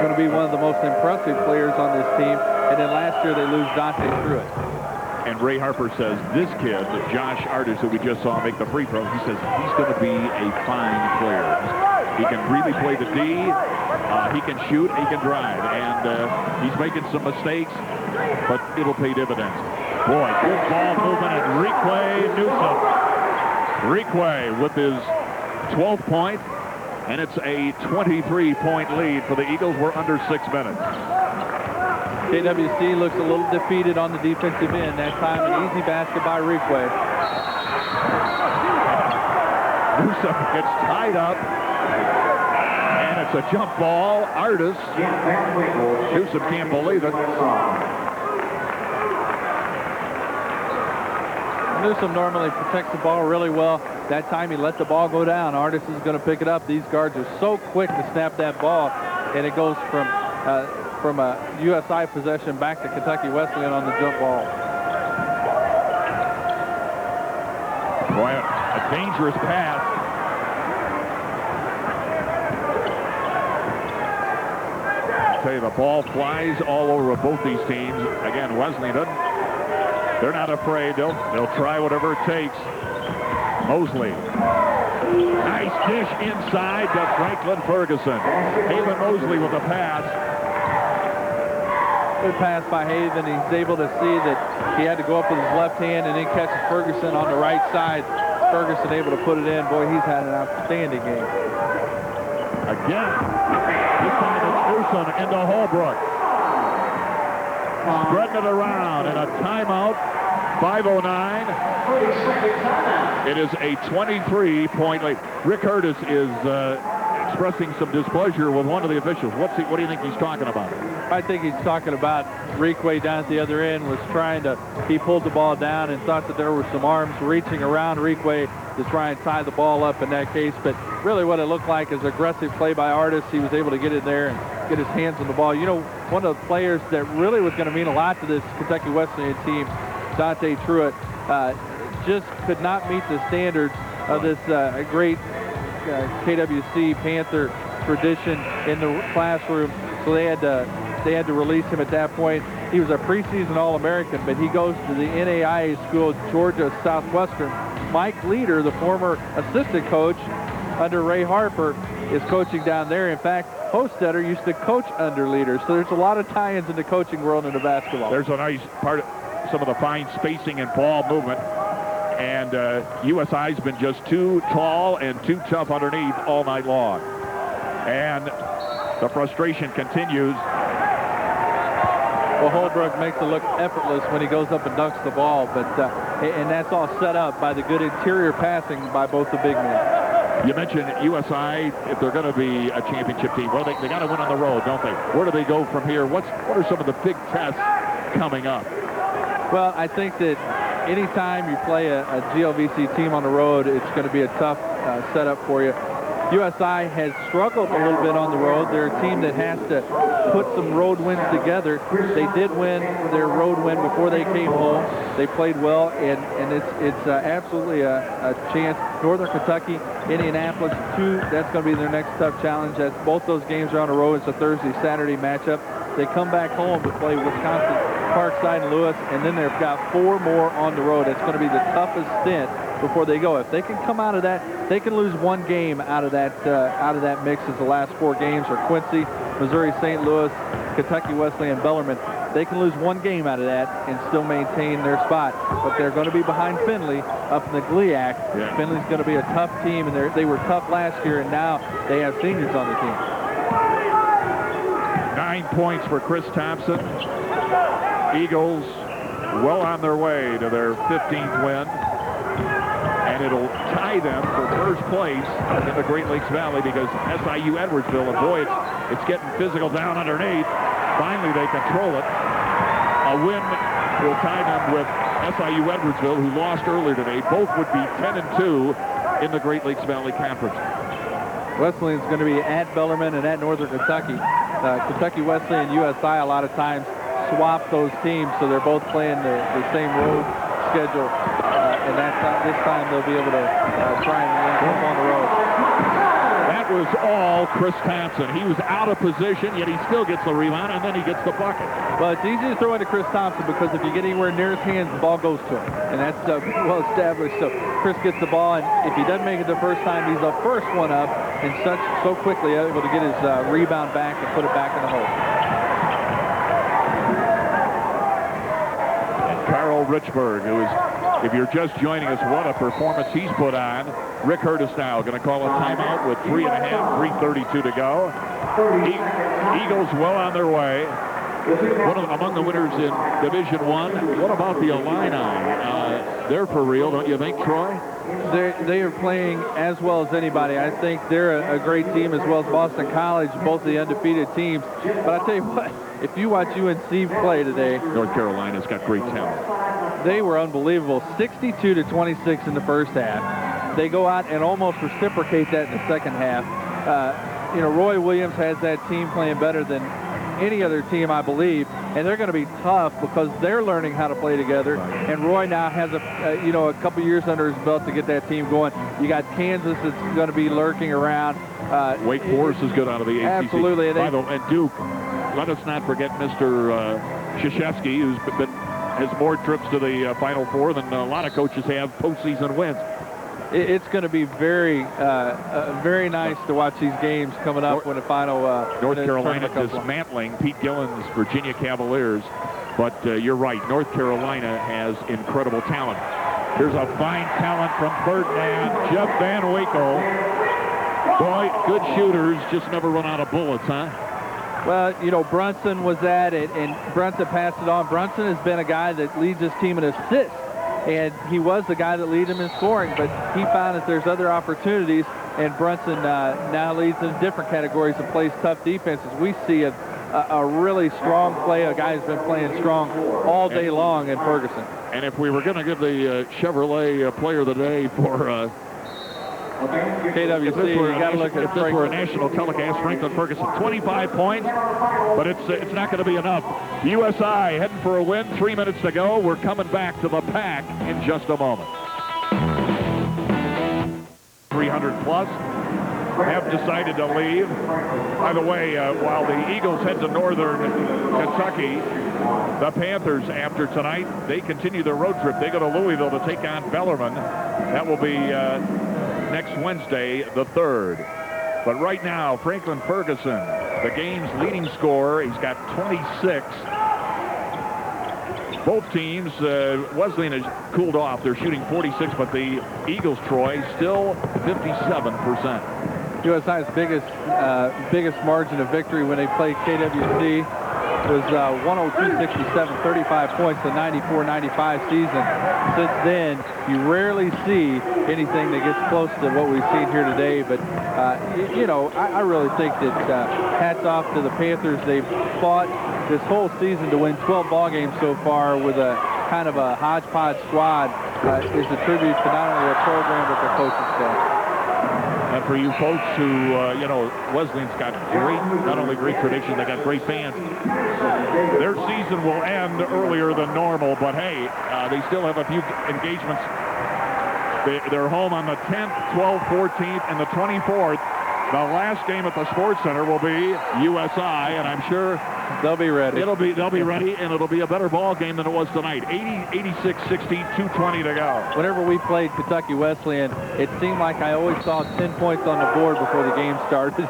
going to be one of the most impressive players on this team. And then last year they lose Dante Truitt. And Ray Harper says this kid, Josh Artis, who we just saw make the free throw, he says he's going to be a fine player. He can really play the D. He can shoot. He can drive. And he's making some mistakes, but it'll pay dividends. Boy, good ball movement at Requay Newsom. Requay with his 12th point, and it's a 23-point lead for the Eagles. We're under 6 minutes. KWC looks a little defeated on the defensive end. That time an easy basket by Requay. Newsom gets tied up, and it's a jump ball. Artis. Newsom can't believe it. Newsom normally protects the ball really well. That time he let the ball go down. Artis is going to pick it up. These guards are so quick to snap that ball, and it goes from a USI possession back to Kentucky Wesleyan on the jump ball. Boy, a dangerous pass. I tell you, the ball flies all over both these teams. Again, Wesleyan they're not afraid. They'll try whatever it takes. Mosley. Nice dish inside to Franklin Ferguson. Haven Mosley with the pass. Good pass by Haven. He's able to see that he had to go up with his left hand and then catches Ferguson on the right side. Ferguson able to put it in. Boy, he's had an outstanding game. Again, this time it's Newsom into Holbrook. Spreading it around, and a timeout, 5:09. It is a 23-point lead. Rick Curtis is expressing some displeasure with one of the officials. What do you think he's talking about? I think he's talking about Requay down at the other end was he pulled the ball down and thought that there were some arms reaching around Requay to try and tie the ball up in that case. But really what it looked like is aggressive play by Artis. He was able to get in there and get his hands on the ball. You know, one of the players that really was going to mean a lot to this Kentucky Wesleyan team, Dante Truitt, just could not meet the standards of this great KWC Panther tradition in the classroom. So they had to release him at that point. He was a preseason All-American, but he goes to the NAIA school, Georgia Southwestern. Mike Leader, the former assistant coach under Ray Harper, is coaching down there. In fact, Hostetter used to coach under Leader. So there's a lot of tie-ins in the coaching world into basketball. There's a nice part of some of the fine spacing and ball movement. And USI's been just too tall and too tough underneath all night long. And the frustration continues. Well, Holbrook makes it look effortless when he goes up and dunks the ball, but and that's all set up by the good interior passing by both the big men. You mentioned USI, if they're going to be a championship team, well, they got to win on the road, don't they? Where do they go from here? What are some of the big tests coming up? Well, I think that anytime you play a GLVC team on the road, it's going to be a tough setup for you. USI has struggled a little bit on the road. They're a team that has to put some road wins together. They did win their road win before they came home. They played well, and it's absolutely a chance. Northern Kentucky, Indianapolis, that's going to be their next tough challenge. Both those games are on the road. It's a Thursday-Saturday matchup. They come back home to play Wisconsin, Parkside, and Lewis, and then they've got 4 more on the road. It's going to be the toughest stint before they go. If they can come out of that, they can lose one game out of that mix as the last 4 games are Quincy, Missouri St. Louis, Kentucky Wesleyan, Bellarmine. They can lose one game out of that and still maintain their spot. But they're going to be behind Findlay up in the GLIAC. Yeah. Findlay's going to be a tough team, and they were tough last year, and now they have seniors on the team. 9 points for Chris Thompson. Eagles well on their way to their 15th win. And it'll tie them for first place in the Great Lakes Valley because SIU Edwardsville, and boy, it's getting physical down underneath. Finally, they control it. A win will tie them with SIU Edwardsville, who lost earlier today. Both would be 10-2 in the Great Lakes Valley Conference. Wesleyan's going to be at Bellarmine and at Northern Kentucky. Kentucky Wesleyan and USI a lot of times swap those teams, so they're both playing the same road schedule. And this time they'll be able to try and win them on the road. That was all Chris Thompson. He was out of position, yet he still gets the rebound, and then he gets the bucket. Well, it's easy to throw into Chris Thompson because if you get anywhere near his hands, the ball goes to him. And that's well established. So Chris gets the ball, and if he doesn't make it the first time, he's the first one up and so quickly able to get his rebound back and put it back in the hole. And Carl Richburg, who is, if you're just joining us, what a performance he's put on. Rick Curtis now going to call a timeout with 3:32 to go. Eagles well on their way. One of them among the winners in Division I. What about the Illini? They're for real, don't you think, Troy? They are playing as well as anybody. I think they're a great team, as well as Boston College, both the undefeated teams. But I tell you what, if you watch UNC play today, North Carolina's got great talent. They were unbelievable. 62-26 in the first half. They go out and almost reciprocate that in the second half. Roy Williams has that team playing better than any other team, I believe, and they're going to be tough because they're learning how to play together. And Roy now has a couple years under his belt to get that team going. You got Kansas that's going to be lurking around. Wake Forest is good out of the ACC. Absolutely. And Duke. Let us not forget Mr. Krzyzewski, has more trips to the Final Four than a lot of coaches have postseason wins. It's going to be very nice to watch these games coming up when the final North Carolina dismantling Pete Gillen's Virginia Cavaliers. But you're right, North Carolina has incredible talent. Here's a fine talent from Ferdinand, Jeff Van Winkle. Boy, good shooters, just never run out of bullets, huh? Well, Brunson was at it, and Brunson passed it on. Brunson has been a guy that leads his team in assists. And he was the guy that led him in scoring, but he found that there's other opportunities, and Brunson now leads in different categories and plays tough defenses. We see a really strong play, a guy who's been playing strong all day long in Ferguson. And if we were going to give the Chevrolet Player of the Day for KWC, you got to look at if this were a national telecast, Franklin Ferguson, 25 points, but it's not going to be enough. USI heading for a win, 3 minutes to go. We're coming back to the pack in just a moment. 300 plus have decided to leave. By the way, while the Eagles head to Northern Kentucky, the Panthers, after tonight, they continue their road trip. They go to Louisville to take on Bellarmine. That will be next Wednesday, the 3rd. But right now, Franklin Ferguson, the game's leading scorer. He's got 26. Both teams, Wesleyan has cooled off. They're shooting 46, but the Eagles, Troy, still 57%. USI's biggest margin of victory when they played KWC was 102-67, 35 points, the 94-95 season. Since then, you rarely see anything that gets close to what we've seen here today. But, I really think that hats off to the Panthers. They've fought this whole season to win 12 ball games so far with a kind of a hodgepodge squad. Is a tribute to not only their program, but their coaching staff. And for you folks who, Wesleyan's got not only great tradition, they got great fans. Their season will end earlier than normal, but hey, they still have a few engagements. They're home on the 10th, 12th, 14th, and the 24th. The last game at the Sports Center will be USI, and I'm sure They'll be ready. They'll be ready, and it'll be a better ball game than it was tonight. 86-16, 2:20 to go. Whenever we played Kentucky Wesleyan, it seemed like I always saw 10 points on the board before the game started.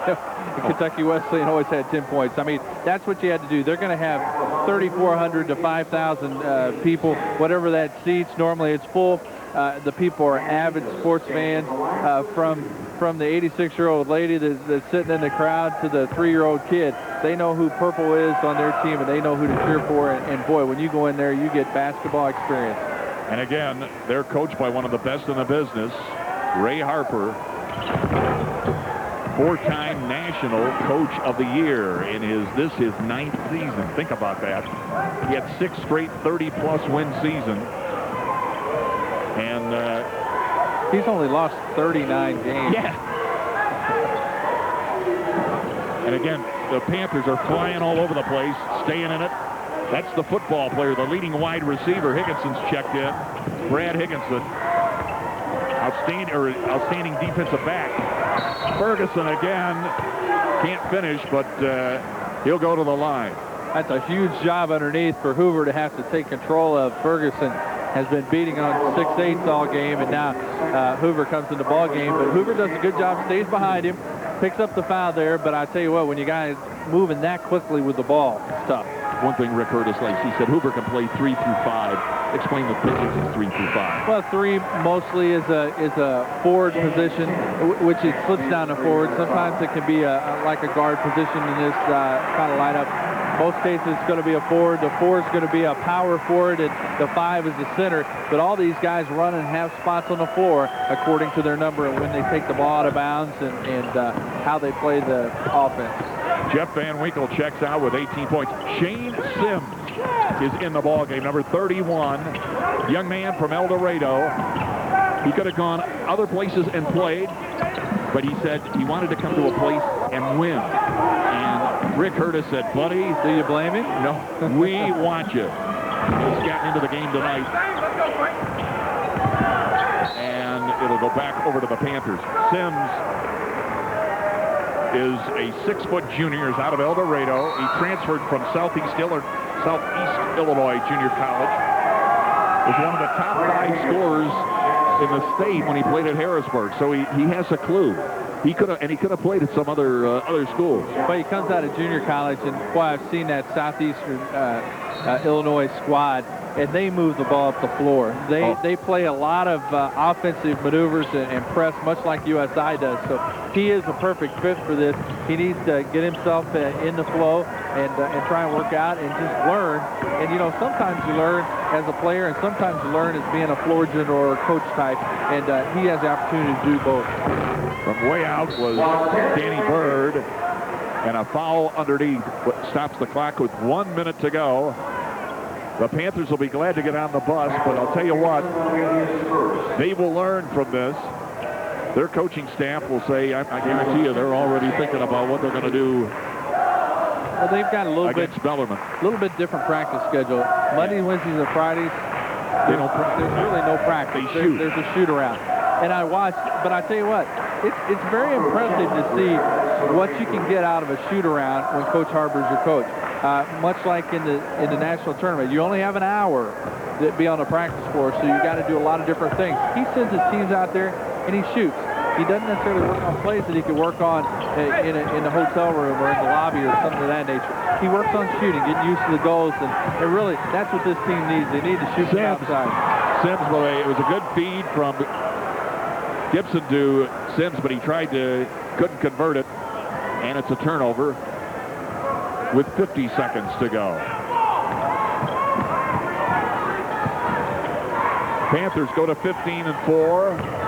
Kentucky Wesleyan always had 10 points. I mean, that's what you had to do. They're going to have 3,400 to 5,000 people, whatever that seats. Normally it's full. The people are avid sports fans, from the 86-year-old lady that's sitting in the crowd to the 3-year-old kid. They know who purple is on their team, and they know who to cheer for. And boy, when you go in there, you get basketball experience. And again, they're coached by one of the best in the business, Ray Harper, 4-time National Coach of the Year in his 9th season. Think about that. He had 6 straight 30-plus win seasons. And he's only lost 39 games. Yeah. And again, the Panthers are flying all over the place, staying in it. That's the football player, the leading wide receiver. Higginson's checked in. Brad Higginson. Outstanding defensive back. Ferguson again. Can't finish, but he'll go to the line. That's a huge job underneath for Hoover to have to take control of. Ferguson has been beating on 6-8 all game, and now Hoover comes in the ball game. But Hoover does a good job, stays behind him, picks up the foul there. But I tell you what, when you guys moving that quickly with the ball, it's tough. One thing Rick Curtis likes, he said Hoover can play 3 through 5. Explain the difference 3 through 5. Well, 3 mostly is a forward position, which it slips down to forward. Sometimes it can be like a guard position in this kind of lineup. Most cases it's going to be a forward. The 4 is going to be a power forward, and the 5 is the center. But all these guys run and have spots on the floor according to their number and when they take the ball out of bounds and how they play the offense. Jeff Van Winkle checks out with 18 points. Shane Sims is in the ball game, number 31. Young man from El Dorado. He could have gone other places and played, but he said he wanted to come to a place and win. And Rick Curtis said, buddy, do you blame him? No, we want you. He's gotten into the game tonight. And it'll go back over to the Panthers. Sims is a 6-foot junior, is out of El Dorado. He transferred from Southeast Illinois Junior College. Was one of the top 5 scorers in the state when he played at Harrisburg. So he has a clue. He could have played at some other schools. But he comes out of junior college, and boy, I've seen that Southeastern Illinois squad, and they move the ball up the floor. They play a lot of offensive maneuvers and press, much like USI does. So he is a perfect fit for this. He needs to get himself in the flow and try and work out and just learn. And, you know, sometimes you learn as a player, and sometimes you learn as being a floor general or a coach type, and he has the opportunity to do both. From way out was Danny Bird, and a foul underneath stops the clock with 1 minute to go. The Panthers will be glad to get on the bus, but I'll tell you what, they will learn from this. Their coaching staff will say, I guarantee you, they're already thinking about what they're going to do. Well, they've got a little bit different practice schedule. Mondays, Wednesdays, and Fridays. There's really no practice. There's a shoot around. And I watched, but I tell you what, it's very impressive to see what you can get out of a shoot around when Coach Harper's your coach. Much like in the national tournament, you only have an hour to be on a practice course, so you got to do a lot of different things. He sends his teams out there and he shoots. He doesn't necessarily work on plays that he could work on in the hotel room or in the lobby or something of that nature. He works on shooting, getting used to the goals, and really, that's what this team needs. They need to shoot from outside. Sims, well, it was a good feed from Gibson to Sims, but he couldn't convert it, and it's a turnover with 50 seconds to go. Panthers go to 15-4.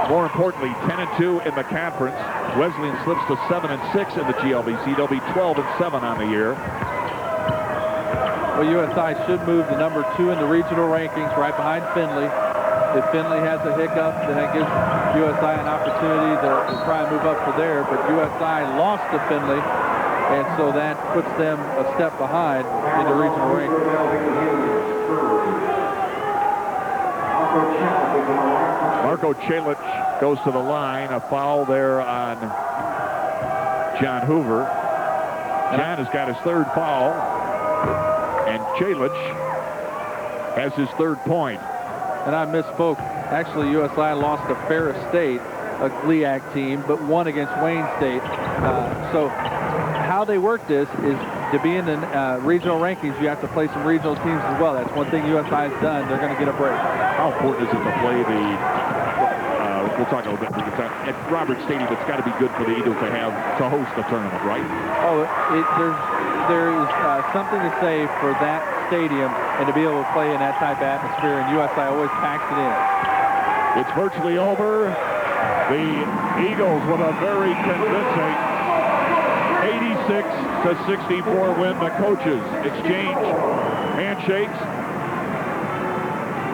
More importantly, 10-2 in the conference. Wesleyan slips to 7-6 in the GLBC. They'll be 12-7 on the year. Well, USI should move to number 2 in the regional rankings, right behind Findlay. If Findlay has a hiccup, then that gives USI an opportunity to try and move up to there. But USI lost to Findlay, and so that puts them a step behind in the regional rankings. Marco Chalic goes to the line. A foul there on John Hoover. John has got his third foul, and Chalich has his third point. And I misspoke. Actually, USI lost to Ferris State, a GLIAC team, but won against Wayne State. So how they work this is to be in the regional rankings, you have to play some regional teams as well. That's one thing USI has done. They're going to get a break. How important is it to play the, we'll talk a little bit, at Roberts Stadium, it's got to be good for the Eagles to host the tournament, right? Oh, there's something to say for that stadium and to be able to play in that type of atmosphere, and USI always packs it in. It's virtually over. The Eagles with a very convincing 86-64 win. The coaches exchange handshakes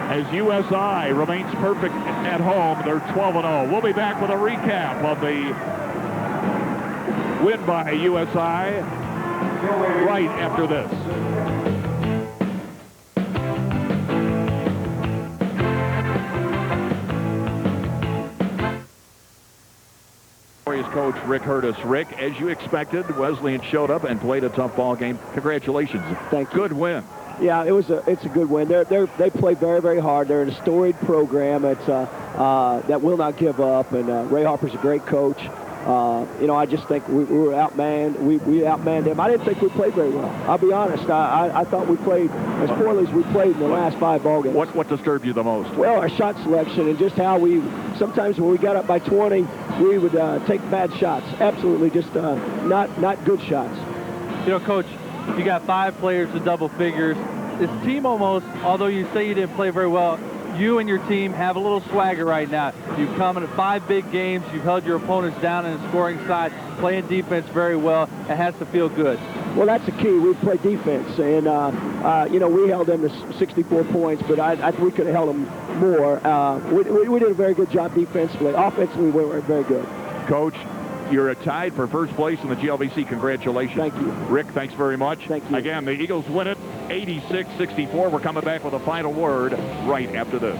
as USI remains perfect at home. They're 12-0. We'll be back with a recap of the win by USI right after this. Coach Rick Hurtis. Rick, as you expected, Wesleyan showed up and played a tough ball game. Congratulations. Thank you. Good win. Yeah, it's a good win. They play very, very hard. They're in a storied program. It's that will not give up, and Ray Harper's a great coach. I just think we were outmanned. We outmanned them. I didn't think we played very well. I'll be honest. I thought we played as poorly as we played in the last 5 ball games. What disturbed you the most? Well, our shot selection and just how sometimes when we got up by 20, we would take bad shots. Absolutely just not good shots. Coach, you got 5 players in double figures. This team almost, although you say you didn't play very well, you and your team have a little swagger right now. You've come in 5 big games. You've held your opponents down in the scoring side, playing defense very well. It has to feel good. Well, that's the key. We play defense, and we held them to 64 points, but I think we could have held them more. We did a very good job defensively. Offensively, we were very good. Coach, you're tied for first place in the GLVC. Congratulations. Thank you. Rick, thanks very much. Thank you. Again, the Eagles win it 86-64. We're coming back with a final word right after this.